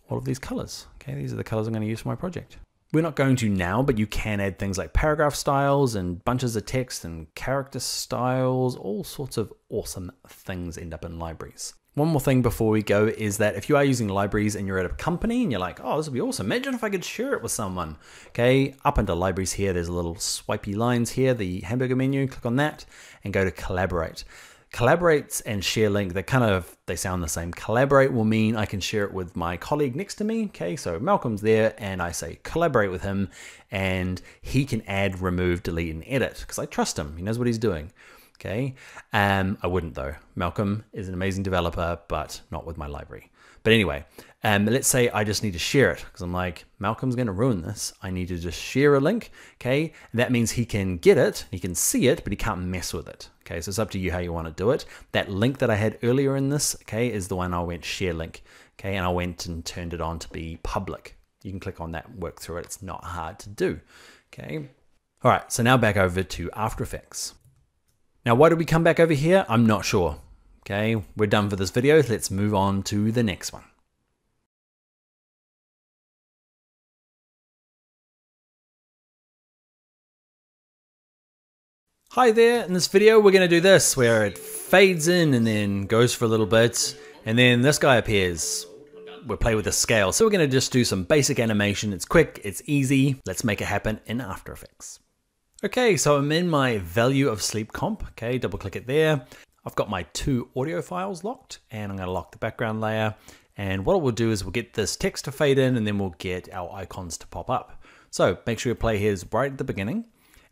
all of these colors. Okay, these are the colors I'm going to use for my project. We're not going to now, but you can add things like paragraph styles and bunches of text and character styles. All sorts of awesome things end up in libraries. One more thing before we go is that if you are using libraries and you're at a company and you're like, oh, this would be awesome. Imagine if I could share it with someone. Okay, up under libraries here, there's little swipey lines here, the hamburger menu, click on that and go to collaborate. Collaborates and share link, they sound the same. Collaborate will mean I can share it with my colleague next to me. Okay, so Malcolm's there and I say collaborate with him and he can add, remove, delete, and edit because I trust him. He knows what he's doing. Okay, I wouldn't though. Malcolm is an amazing developer, but not with my library. But anyway, let's say I just need to share it because I'm like, Malcolm's going to ruin this. I need to just share a link. Okay, and that means he can get it, he can see it, but he can't mess with it. Okay, so it's up to you how you want to do it. That link that I had earlier in this, okay, is the one I went share link. Okay, and I went and turned it on to be public. You can click on that and work through it. It's not hard to do. Okay. All right, so now back over to After Effects. Now, why did we come back over here? I'm not sure. Okay, we're done for this video. Let's move on to the next one. Hi there, in this video we're going to do this, where it fades in and then goes for a little bit, and then this guy appears. We'll play with the scale. So we're going to just do some basic animation. It's quick, it's easy. Let's make it happen in After Effects. Okay, so I'm in my value of sleep comp. Okay, double click it there. I've got my 2 audio files locked, and I'm going to lock the background layer. And what we'll do is we'll get this text to fade in, and then we'll get our icons to pop up. So make sure your play here is right at the beginning.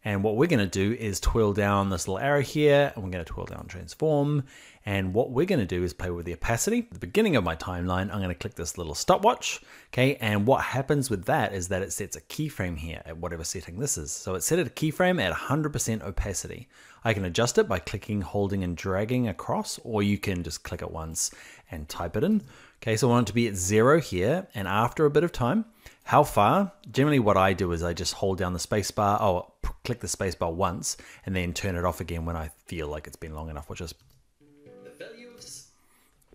And what we're going to do is twirl down this little arrow here, and we're going to twirl down transform. And what we're going to do is play with the opacity. At the beginning of my timeline, I'm going to click this little stopwatch. Okay, and what happens with that is that it sets a keyframe here at whatever setting this is. So it's set at a keyframe at 100% opacity. I can adjust it by clicking, holding, and dragging across, or you can just click it once and type it in. Okay, so I want it to be at 0 here, and after a bit of time, how far? Generally what I do is I just hold down the space bar, click the space bar once, and then turn it off again when I feel like it's been long enough, which is,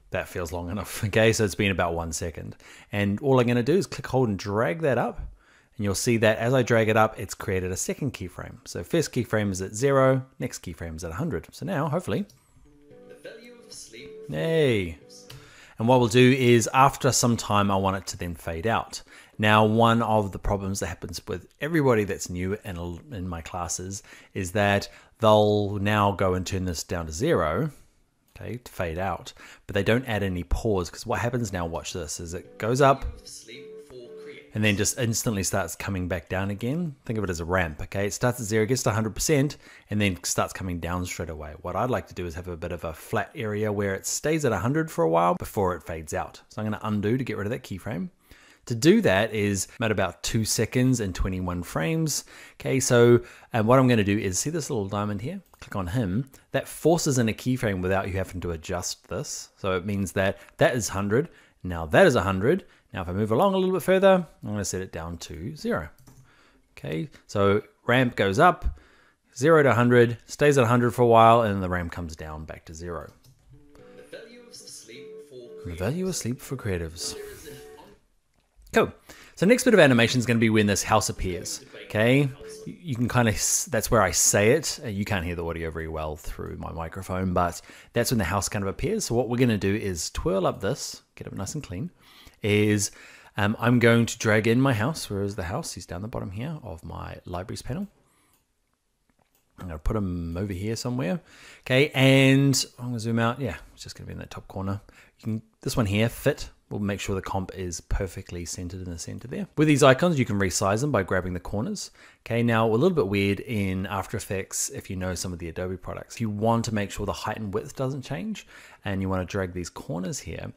that feels long enough. Okay, so it's been about 1 second. And all I'm gonna do is click, hold, and drag that up, and you'll see that as I drag it up, it's created a second keyframe. So first keyframe is at 0, next keyframe is at 100. So now, hopefully, yay. And what we'll do is after some time, I want it to then fade out. Now, one of the problems that happens with everybody that's new in my classes is that they'll now go and turn this down to 0, okay, to fade out, but they don't add any pause, because what happens now, watch this, is it goes up and then just instantly starts coming back down again. Think of it as a ramp, okay? It starts at 0, gets to 100%, and then starts coming down straight away. What I'd like to do is have a bit of a flat area where it stays at 100 for a while before it fades out. So I'm gonna undo to get rid of that keyframe. To do that is at about 2 seconds and 21 frames. Okay, so what I'm gonna do is, see this little diamond here? Click on him. That forces in a keyframe without you having to adjust this. So it means that that is 100, now that is 100. Now if I move along a little bit further, I'm gonna set it down to 0. Okay, so ramp goes up, 0 to 100, stays at 100 for a while, and then the ramp comes down back to 0. The value of sleep for creatives. Cool. So next bit of animation is going to be when this house appears. Okay, you can kind of, that's where I say it. You can't hear the audio very well through my microphone, but that's when the house kind of appears. So what we're going to do is twirl up this, get it nice and clean, is I'm going to drag in my house. Where is the house? He's down the bottom here of my libraries panel. I'm going to put him over here somewhere. Okay, and I'm going to zoom out. Yeah, it's just going to be in that top corner. You can, this one here, fit. We'll make sure the comp is perfectly centered in the center there. With these icons, you can resize them by grabbing the corners. Okay, now a little bit weird in After Effects, if you know some of the Adobe products, you want to make sure the height and width doesn't change, and you want to drag these corners here.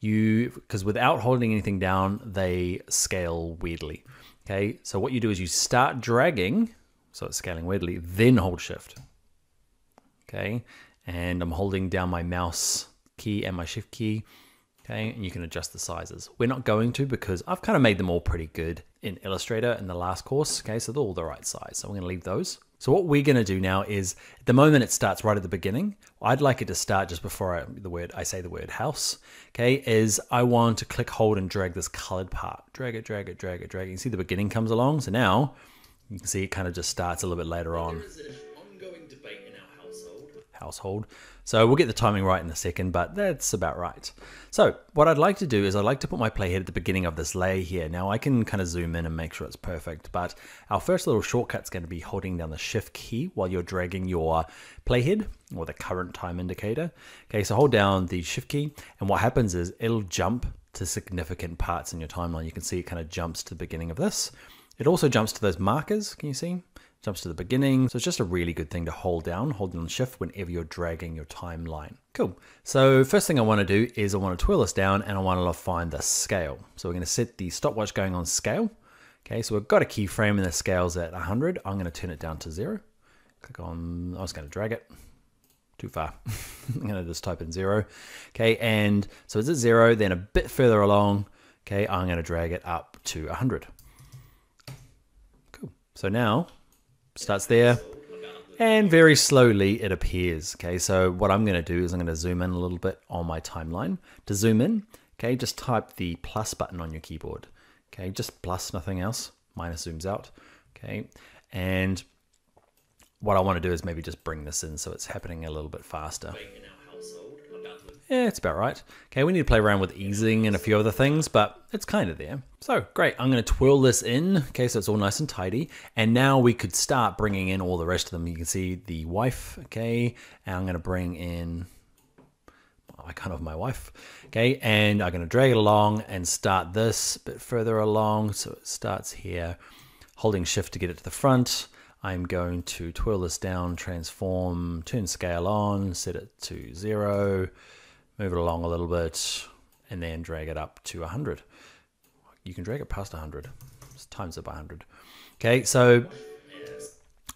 Because without holding anything down, they scale weirdly. Okay, so what you do is you start dragging, so it's scaling weirdly, then hold Shift. Okay, and I'm holding down my mouse key and my Shift key. Okay, and you can adjust the sizes. We're not going to, because I've kind of made them all pretty good in Illustrator in the last course. Okay, so they're all the right size. So we're going to leave those. So what we're going to do now is, at the moment it starts right at the beginning. I'd like it to start just before I say the word house. Okay, is I want to click, hold, and drag this colored part. Drag it, drag it, drag it, drag it. You see the beginning comes along. So now you can see it kind of just starts a little bit later on. There is an ongoing debate in our household. So we'll get the timing right in a second, but that's about right. So what I'd like to do is I'd like to put my playhead at the beginning of this layer here. Now I can kind of zoom in and make sure it's perfect, but our first little shortcut's going to be holding down the Shift key while you're dragging your playhead, or the current time indicator. Okay, so hold down the Shift key, and what happens is it'll jump to significant parts in your timeline. You can see it kind of jumps to the beginning of this. It also jumps to those markers, can you see? Jumps to the beginning. So it's just a really good thing to hold down Shift whenever you're dragging your timeline. Cool. So first thing I want to do is I want to twirl this down, and I want to find the scale. So we're going to set the stopwatch going on scale. Okay, so we've got a keyframe and the scale's at 100. I'm going to turn it down to 0. Click on, I was going to drag it. too far. I'm going to just type in 0. Okay, and so it's at 0, then a bit further along, okay, I'm going to drag it up to 100. Cool. So now, starts there, and very slowly it appears. Okay, so what I'm going to do is I'm going to zoom in a little bit on my timeline. To zoom in, okay, just type the plus button on your keyboard. Okay, just plus, nothing else. Minus zooms out. Okay, and what I want to do is maybe just bring this in so it's happening a little bit faster. Yeah, it's about right. Okay, we need to play around with easing and a few other things, but it's kind of there. So great, I'm going to twirl this in, okay, so it's all nice and tidy. And now we could start bringing in all the rest of them. You can see the wife, okay, and I'm going to bring in icon of my wife, okay, and I'm going to drag it along and start this a bit further along. So it starts here, holding shift to get it to the front. I'm going to twirl this down, transform, turn scale on, set it to 0, move it along a little bit, and then drag it up to 100. You can drag it past 100, just times it by 100. Okay, so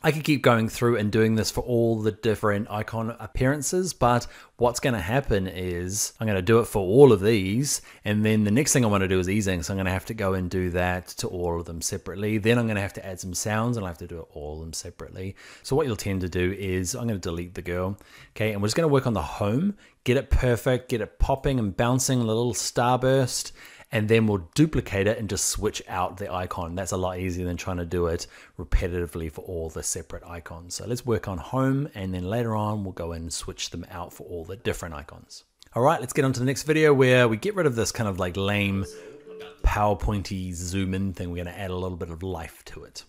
I could keep going through and doing this for all the different icon appearances, but what's going to happen is I'm going to do it for all of these, and then the next thing I want to do is easing, so I'm going to have to go and do that to all of them separately. Then I'm going to have to add some sounds, and I'll have to do it all of them separately. So what you'll tend to do is I'm going to delete the girl, okay, and we're just going to work on the home, get it perfect, get it popping and bouncing, a little starburst, and then we'll duplicate it and just switch out the icon. That's a lot easier than trying to do it repetitively for all the separate icons. So let's work on home, and then later on we'll go and switch them out for all the different icons. All right, let's get on to the next video where we get rid of this kind of like lame PowerPointy zoom in thing. We're going to add a little bit of life to it.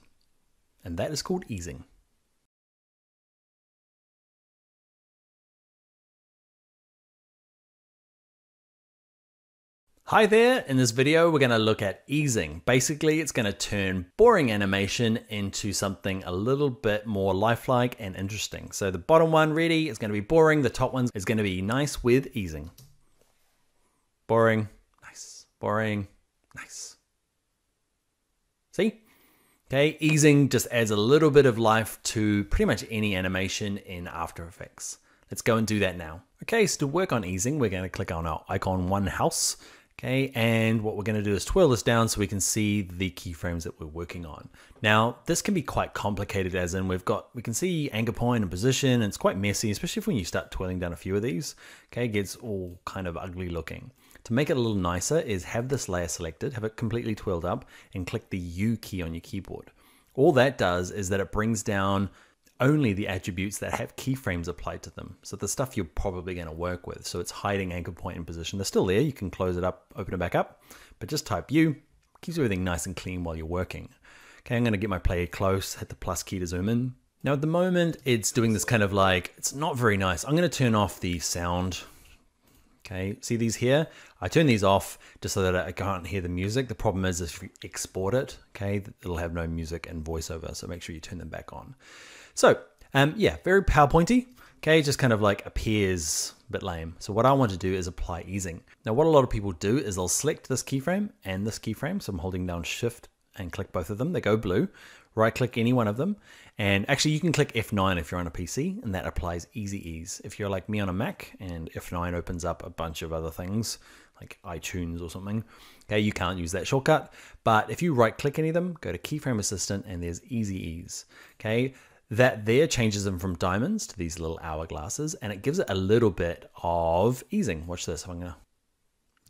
And that is called easing. Hi there, in this video we're going to look at easing. Basically it's going to turn boring animation into something a little bit more lifelike and interesting. So the bottom one really is going to be boring, the top one is going to be nice with easing. Boring, nice, boring, nice. See? Okay, easing just adds a little bit of life to pretty much any animation in After Effects. Let's go and do that now. Okay, so to work on easing we're going to click on our icon one house. Okay, and what we're going to do is twirl this down so we can see the keyframes that we're working on. Now, this can be quite complicated, as in we can see anchor point and position, and it's quite messy, especially when you start twirling down a few of these. Okay, it gets all kind of ugly looking. To make it a little nicer is have this layer selected, have it completely twirled up, and click the U key on your keyboard. All that does is that it brings down only the attributes that have keyframes applied to them. So the stuff you're probably going to work with. So it's hiding anchor point and position. They're still there. You can close it up, open it back up, but just type U. Keeps everything nice and clean while you're working. Okay, I'm going to get my player close, hit the plus key to zoom in. Now at the moment, it's doing this kind of like, it's not very nice. I'm going to turn off the sound. Okay, see these here? I turn these off just so that I can't hear the music. The problem is if you export it, okay, it'll have no music and voiceover. So make sure you turn them back on. So, yeah, very PowerPointy, okay, just kind of like appears a bit lame. So what I want to do is apply easing. Now what a lot of people do is they'll select this keyframe and this keyframe. So I'm holding down shift and click both of them. They go blue, right click any one of them. And actually you can click F9 if you're on a PC, and that applies easy ease. If you're like me on a Mac and F9 opens up a bunch of other things like iTunes or something, okay, you can't use that shortcut. But if you right click any of them, go to keyframe assistant and there's easy ease, okay. That there changes them from diamonds to these little hourglasses, and it gives it a little bit of easing. Watch this.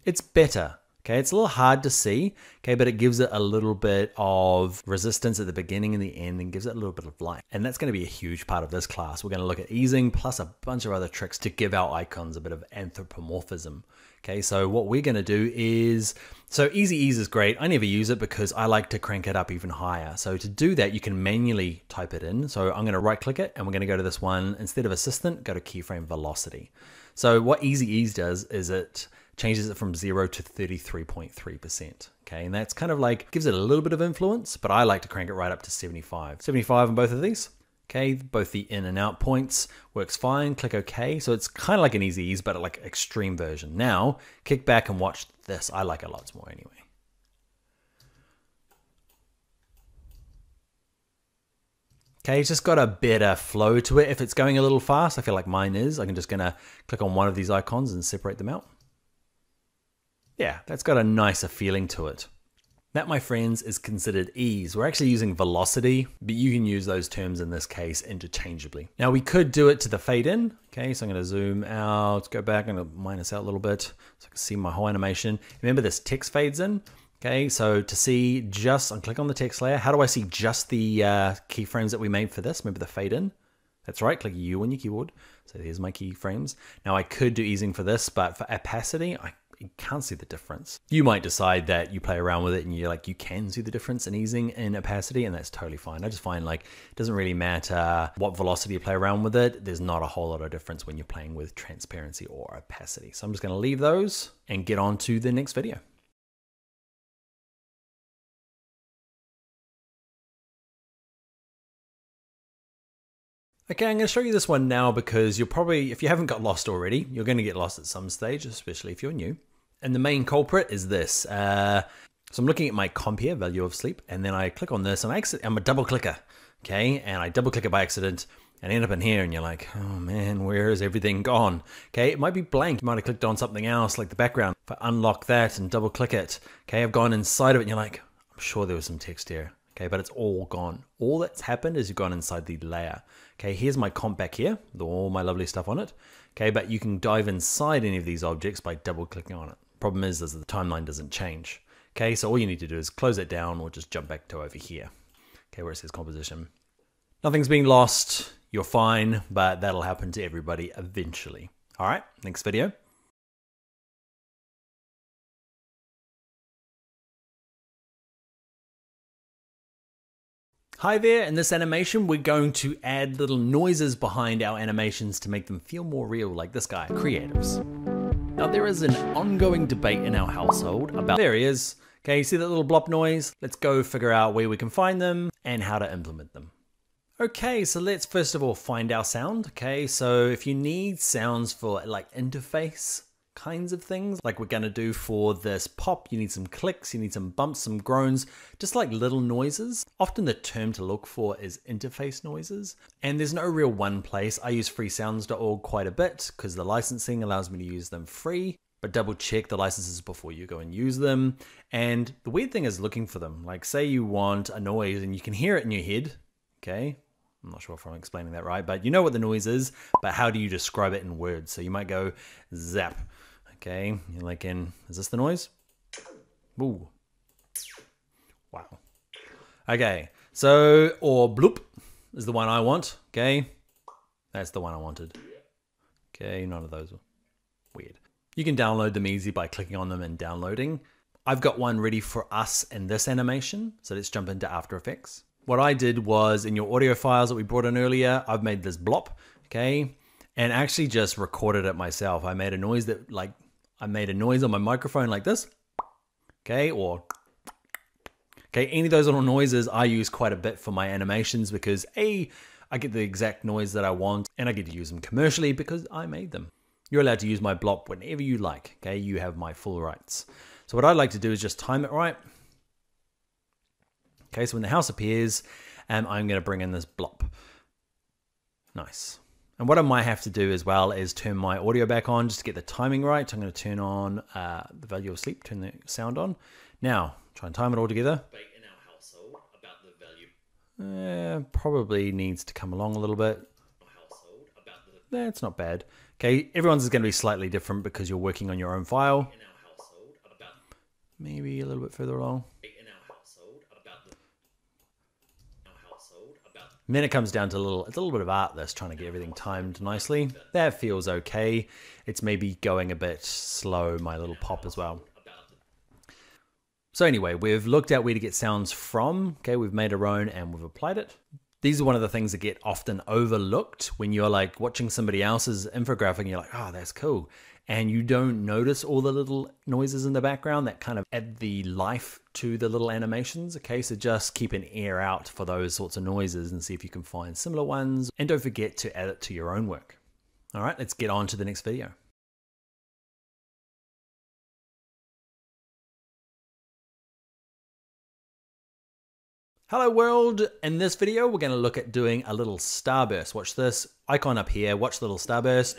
It's better. Okay, it's a little hard to see, okay, but it gives it a little bit of resistance at the beginning and the end, and gives it a little bit of light. And that's going to be a huge part of this class. We're going to look at easing plus a bunch of other tricks to give our icons a bit of anthropomorphism. Okay, so what we're going to do is, so easy ease is great. I never use it because I like to crank it up even higher. So to do that, you can manually type it in. So I'm going to right click it and we're going to go to this one. Instead of assistant, go to keyframe velocity. So what easy ease does is it changes it from 0 to 33.3%. Okay, and that's kind of like, gives it a little bit of influence, but I like to crank it right up to 75. 75 on both of these. Okay, both the in and out points works fine. Click OK. So it's kind of like an easy ease, but like extreme version. Now, kick back and watch this. I like it lots more anyway. Okay, it's just got a better flow to it. If it's going a little fast, I feel like mine is, I'm just gonna click on one of these icons and separate them out. Yeah, that's got a nicer feeling to it. That, my friends, is considered ease. We're actually using velocity, but you can use those terms in this case interchangeably. Now we could do it to the fade in. Okay, so I'm gonna zoom out, go back, I'm gonna minus out a little bit so I can see my whole animation. Remember this text fades in. Okay, so to see just, I'll click on the text layer. How do I see just the keyframes that we made for this? Remember the fade in? That's right, click U on your keyboard. So there's my keyframes. Now I could do easing for this, but for opacity, you can't see the difference. You might decide that you play around with it and you're like, you can see the difference in easing and opacity, and that's totally fine. I just find like, it doesn't really matter what velocity you play around with it. There's not a whole lot of difference when you're playing with transparency or opacity. So I'm just gonna leave those and get on to the next video. Okay, I'm going to show you this one now because you'll probably, if you haven't got lost already, you're going to get lost at some stage, especially if you're new. And the main culprit is this. So I'm looking at my comp here, value of sleep, and then I click on this and I'm a double clicker, okay? And I double click it by accident and end up in here and you're like, oh man, where is everything gone? Okay, it might be blank. You might have clicked on something else like the background. If I unlock that and double click it, okay, I've gone inside of it and you're like, I'm sure there was some text here. Okay, but it's all gone. All that's happened is you've gone inside the layer. Okay, here's my comp back here with all my lovely stuff on it. Okay, but you can dive inside any of these objects by double clicking on it. Problem is the timeline doesn't change. Okay, so all you need to do is close it down or just jump back to over here. Okay, where it says composition. Nothing's being lost, you're fine, but that'll happen to everybody eventually. All right, next video. Hi there, in this animation we're going to add little noises behind our animations to make them feel more real, like this guy, creatives. Now there is an ongoing debate in our household about, there he is, okay, you see that little blop noise? Let's go figure out where we can find them and how to implement them. Okay, so let's first of all find our sound, okay, so if you need sounds for like interface kinds of things, like we're gonna do for this pop, you need some clicks, you need some bumps, some groans, just like little noises. Often the term to look for is interface noises, and there's no real one place. I use freesounds.org quite a bit because the licensing allows me to use them free, but double check the licenses before you go and use them. And the weird thing is looking for them. Like say you want a noise and you can hear it in your head, okay? I'm not sure if I'm explaining that right, but you know what the noise is, but how do you describe it in words? So you might go zap. Okay, you're like is this the noise? Ooh. Wow. Okay, so, or bloop is the one I want, okay? That's the one I wanted. Okay, none of those are weird. You can download them easy by clicking on them and downloading. I've got one ready for us in this animation, so let's jump into After Effects. What I did was, in your audio files that we brought in earlier, I've made this blop, okay? And actually just recorded it myself. I made a noise on my microphone like this, okay, or, okay, any of those little noises I use quite a bit for my animations because A, I get the exact noise that I want and I get to use them commercially because I made them. You're allowed to use my blop whenever you like, okay, you have my full rights. So what I like to do is just time it right. Okay, so when the house appears, I'm gonna bring in this blop. Nice. And what I might have to do as well is turn my audio back on just to get the timing right. So I'm going to turn on the value of sleep, turn the sound on. Now, try and time it all together. Debate in our household about the value. Probably needs to come along a little bit. Household about the That's not bad. Okay, everyone's is going to be slightly different because you're working on your own file. in our household about Maybe a little bit further along. in our household about the household about And then it comes down to it's a little bit of art this, trying to get everything timed nicely. That feels okay. It's maybe going a bit slow, my little pop as well. So anyway, we've looked at where to get sounds from. Okay, we've made our own and we've applied it. These are one of the things that get often overlooked when you're like watching somebody else's infographic and you're like, oh, that's cool. And you don't notice all the little noises in the background that kind of add the life to the little animations. Okay, so just keep an ear out for those sorts of noises and see if you can find similar ones. And don't forget to add it to your own work. All right, let's get on to the next video. Hello world, in this video we're going to look at doing a little starburst. Watch this icon up here, watch the little starburst.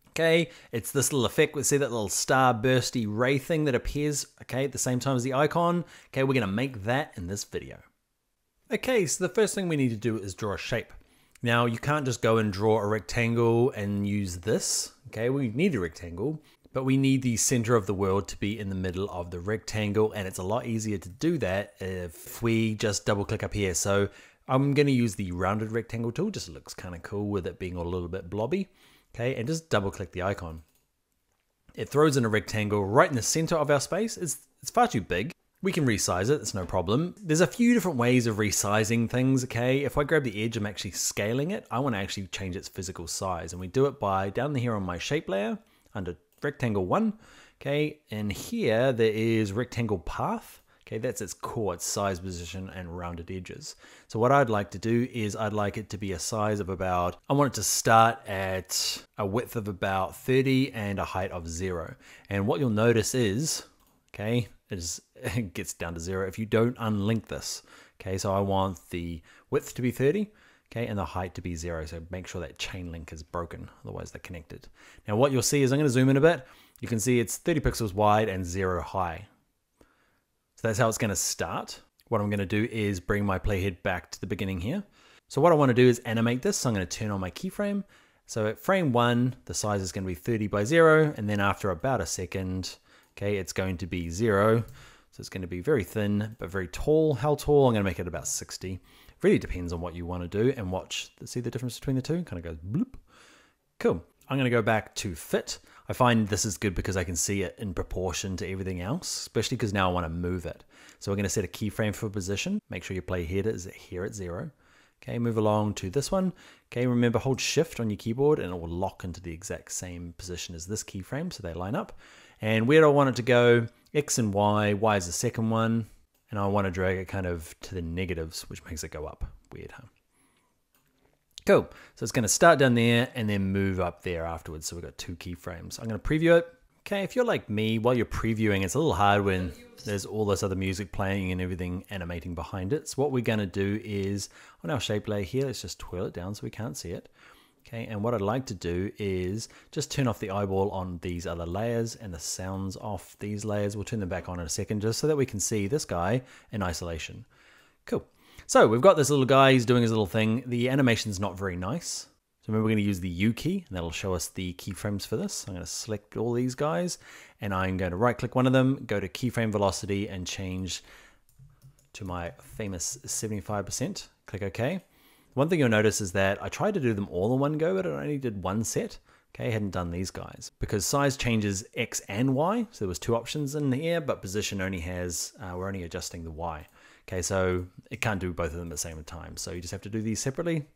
Okay, it's this little effect. We see that little starbursty ray thing that appears, okay, at the same time as the icon. Okay, we're going to make that in this video. Okay, so the first thing we need to do is draw a shape. Now you can't just go and draw a rectangle and use this. Okay, we need a rectangle, but we need the center of the world to be in the middle of the rectangle, and it's a lot easier to do that if we just double click up here. So I'm going to use the rounded rectangle tool, just looks kind of cool with it being a little bit blobby. Okay, and just double click the icon. It throws in a rectangle right in the center of our space. It's far too big. We can resize it, it's no problem. There's a few different ways of resizing things, okay? If I grab the edge, I'm actually scaling it. I want to actually change its physical size, and we do it by down here on my shape layer under rectangle 1, okay? And here there is rectangle path, okay? That's its core, its size, position, and rounded edges. So what I'd like to do is I'd like it to be a size of about, I want it to start at a width of about 30 and a height of 0. And what you'll notice is, okay, it gets down to 0 if you don't unlink this. Okay, so I want the width to be 30, okay, and the height to be 0. So make sure that chain link is broken, otherwise they're connected. Now what you'll see is, I'm going to zoom in a bit. You can see it's 30 pixels wide and 0 high. So that's how it's going to start. What I'm going to do is bring my playhead back to the beginning here. So what I want to do is animate this. So I'm going to turn on my keyframe. So at frame 1, the size is going to be 30 by 0, and then after about a second, okay, it's going to be 0. So it's going to be very thin, but very tall. How tall? I'm going to make it about 60. It really depends on what you want to do. And watch, see the difference between the two? Kind of goes bloop. Cool. I'm going to go back to fit. I find this is good because I can see it in proportion to everything else, especially because now I want to move it. So we're going to set a keyframe for position. Make sure your playhead is here at 0. Okay, move along to this one. Okay, remember, hold shift on your keyboard and it will lock into the exact same position as this keyframe, so they line up. And where do I want it to go? X and Y. Y is the second one. And I want to drag it kind of to the negatives, which makes it go up. Weird, huh? Cool. So it's going to start down there and then move up there afterwards. So we've got 2 keyframes. I'm going to preview it. Okay, if you're like me, while you're previewing, it's a little hard when there's all this other music playing and everything animating behind it. So what we're going to do is, on our shape layer here, let's just twirl it down so we can't see it. Okay, and what I'd like to do is just turn off the eyeball on these other layers and the sounds off these layers. We'll turn them back on in a second just so that we can see this guy in isolation. Cool. So we've got this little guy, he's doing his little thing. The animation's not very nice. So remember, we're going to use the U key, and that'll show us the keyframes for this. I'm going to select all these guys, and I'm going to right click one of them, go to keyframe velocity, and change to my famous 75%. Click OK. One thing you'll notice is that I tried to do them all in one go, but I only did one set. Okay, I hadn't done these guys because size changes X and Y. So there was 2 options in here, but position only has, we're only adjusting the Y. Okay, so it can't do both of them at the same time. So you just have to do these separately.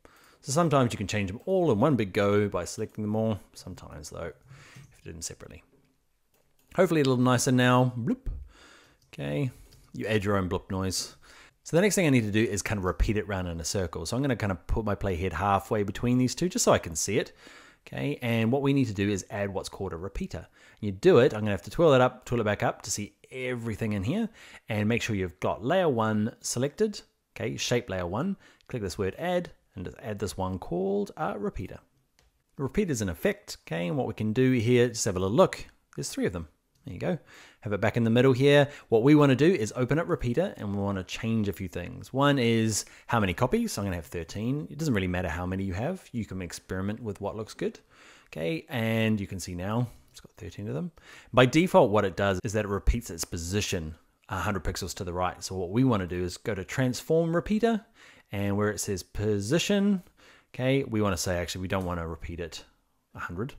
So sometimes you can change them all in one big go by selecting them all. Sometimes though, if you do them separately. Hopefully a little nicer now. Bloop. Okay, you add your own bloop noise. So the next thing I need to do is kind of repeat it around in a circle. So I'm going to kind of put my playhead halfway between these two just so I can see it. Okay, and what we need to do is add what's called a repeater. And you do it, I'm going to have to twirl it back up to see everything in here, and make sure you've got layer 1 selected. Okay, shape layer 1, click this word add, and just add this one called a repeater. The repeater is an effect, okay, and what we can do here, just have a little look. There's 3 of them. There you go. Have it back in the middle here. What we want to do is open up repeater, and we want to change a few things. One is how many copies. So I'm going to have 13. It doesn't really matter how many you have. You can experiment with what looks good. Okay, and you can see now it's got 13 of them. By default, what it does is that it repeats its position 100 pixels to the right. So what we want to do is go to transform repeater, and where it says position, okay, we want to say actually we don't want to repeat it 100.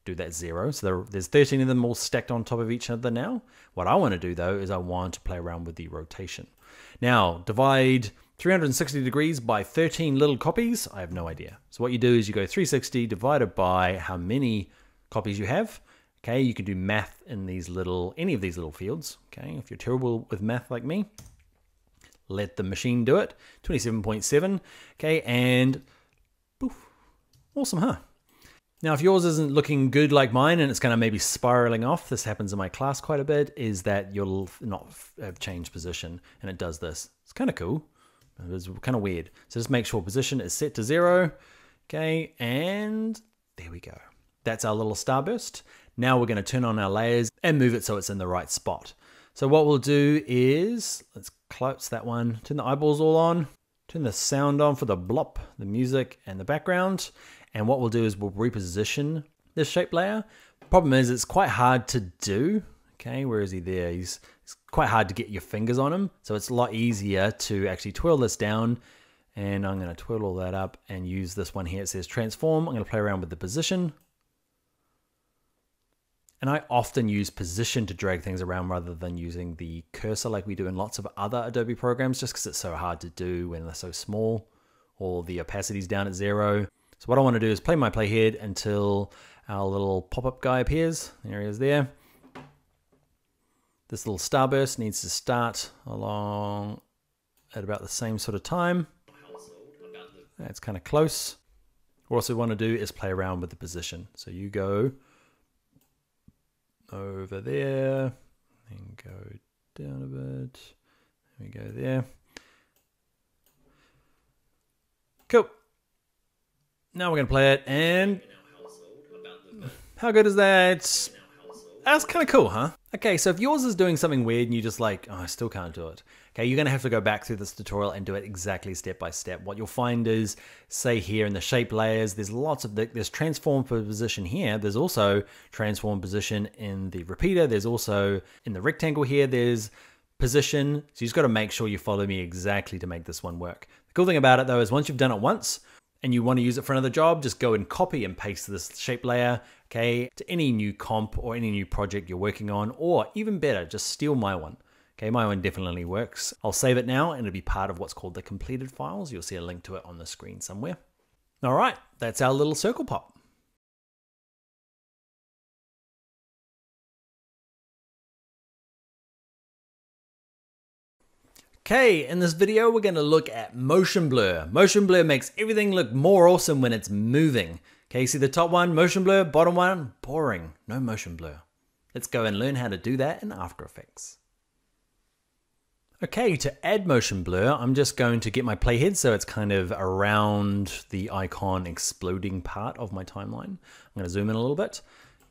Do that 0. So there's 13 of them all stacked on top of each other now. What I want to do though is I want to play around with the rotation. Now divide 360 degrees by 13 little copies. I have no idea. So what you do is you go 360 divided by how many copies you have. Okay, you can do math in these little, any of these little fields. Okay, if you're terrible with math like me, let the machine do it. 27.7. Okay, and poof, awesome, huh? Now, if yours isn't looking good like mine and it's kind of maybe spiraling off, this happens in my class quite a bit, is that you'll not have changed position and it does this. It's kind of cool. It's kind of weird. So just make sure position is set to 0. Okay, and there we go. That's our little starburst. Now we're going to turn on our layers and move it so it's in the right spot. So what we'll do is, let's close that one, turn the eyeballs all on, turn the sound on for the blop, the music and the background. And what we'll do is we'll reposition this shape layer. Problem is it's quite hard to do. Okay, where is he there? It's quite hard to get your fingers on him. So it's a lot easier to actually twirl this down. And I'm going to twirl all that up and use this one here. It says transform. I'm going to play around with the position. And I often use position to drag things around rather than using the cursor like we do in lots of other Adobe programs, just because it's so hard to do when they're so small or the opacity's down at 0. So what I want to do is play my playhead until our little pop-up guy appears. There he is there. This little starburst needs to start along at about the same sort of time. That's kind of close. What I also want to do is play around with the position. So you go over there and go down a bit. There we go there. Cool. Now we're going to play it, and how good is that? That's kind of cool, huh? Okay, so if yours is doing something weird and you're just like, oh, I still can't do it. Okay, you're going to have to go back through this tutorial and do it exactly step by step. What you'll find is, say here in the shape layers, there's lots of, there's transform position here. There's also transform position in the repeater. There's also in the rectangle here, there's position. So you just got to make sure you follow me exactly to make this one work. The cool thing about it though is once you've done it once, and you want to use it for another job, just go and copy and paste this shape layer, okay, to any new comp or any new project you're working on, or even better, just steal my one. Okay, my one definitely works. I'll save it now and it'll be part of what's called the completed files. You'll see a link to it on the screen somewhere. All right, that's our little circle pop. Okay, in this video, we're going to look at motion blur. Motion blur makes everything look more awesome when it's moving. Okay, see the top one, motion blur, bottom one, boring, no motion blur. Let's go and learn how to do that in After Effects. Okay, to add motion blur, I'm just going to get my playhead so it's kind of around the icon exploding part of my timeline. I'm going to zoom in a little bit.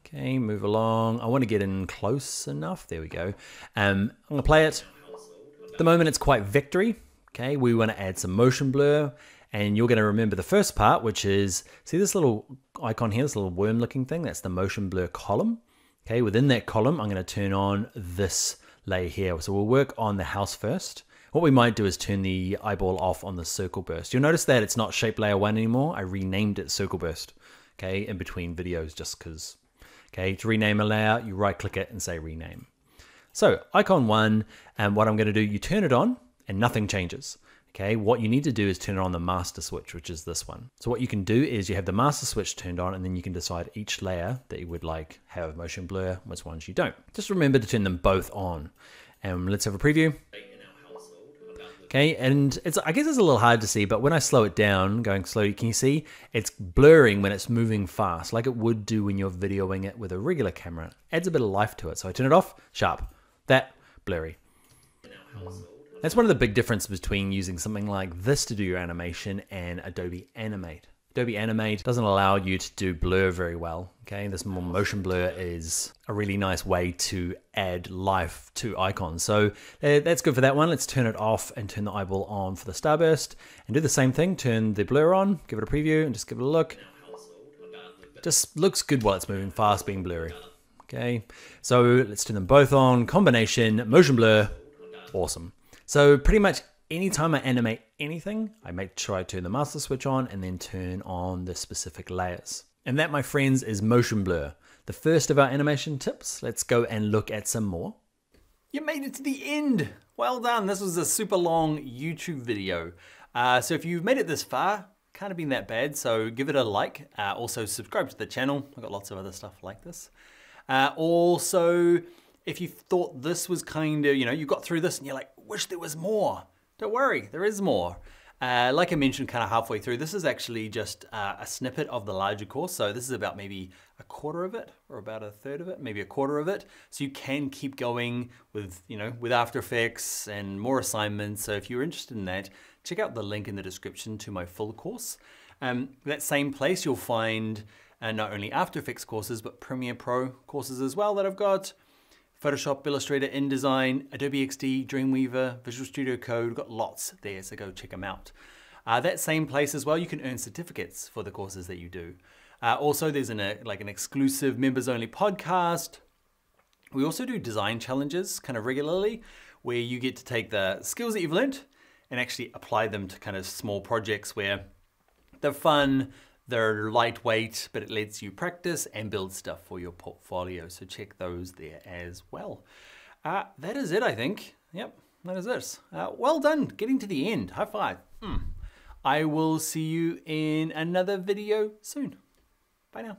Okay, move along. I want to get in close enough. There we go. I'm going to play it. At the moment it's quite vectory. Okay, we want to add some motion blur, and you're going to remember the first part, which is, see this little icon here, this little worm looking thing, that's the motion blur column. Okay, within that column I'm going to turn on this layer here. So we'll work on the house first. What we might do is turn the eyeball off on the circle burst. You'll notice that it's not shape layer 1 anymore. I renamed it circle burst, okay, in between videos just because. Okay, to rename a layer, you right click it and say rename. So icon 1, and what I'm going to do, you turn it on and nothing changes. Okay, what you need to do is turn on the master switch, which is this one. So what you can do is you have the master switch turned on, and then you can decide each layer that you would like have motion blur, which ones you don't. Just remember to turn them both on. And let's have a preview. Okay, and it's, I guess it's a little hard to see, but when I slow it down, going slowly, can you see? It's blurring when it's moving fast, like it would do when you're videoing it with a regular camera. It adds a bit of life to it. So I turn it off, sharp. That, blurry. That's one of the big differences between using something like this to do your animation and Adobe Animate. Adobe Animate doesn't allow you to do blur very well. Okay, this more motion blur is a really nice way to add life to icons. So that's good for that one. Let's turn it off and turn the eyeball on for the starburst, and do the same thing. Turn the blur on, give it a preview, and just give it a look. Just looks good while it's moving fast, being blurry. Okay, so let's turn them both on. Combination, motion blur, awesome. So pretty much anytime I animate anything, I make sure I turn the master switch on and then turn on the specific layers. And that, my friends, is motion blur. The first of our animation tips. Let's go and look at some more. You made it to the end. Well done. This was a super long YouTube video. So if you've made it this far, can't have been that bad. So give it a like. Also subscribe to the channel. I've got lots of other stuff like this. Also, if you thought this was kind of, you know, you got through this and you're like, wish there was more. Don't worry, there is more. Like I mentioned kind of halfway through, this is actually just a snippet of the larger course. So this is about maybe a quarter of it, or about a third of it, maybe a quarter of it. So you can keep going with, with After Effects and more assignments. So if you're interested in that, check out the link in the description to my full course. That same place you'll find not only After Effects courses, but Premiere Pro courses as well that I've got. Photoshop, Illustrator, InDesign, Adobe XD, Dreamweaver, Visual Studio Code, we've got lots there, so go check them out. That same place as well, you can earn certificates for the courses that you do. Also, there's an exclusive members-only podcast. We also do design challenges kind of regularly, where you get to take the skills that you've learned and actually apply them to kind of small projects where they're fun, they're lightweight, but it lets you practice and build stuff for your portfolio. So check those there as well. That is it, I think. Yep, that is it. Well done, getting to the end. High five. I will see you in another video soon. Bye now.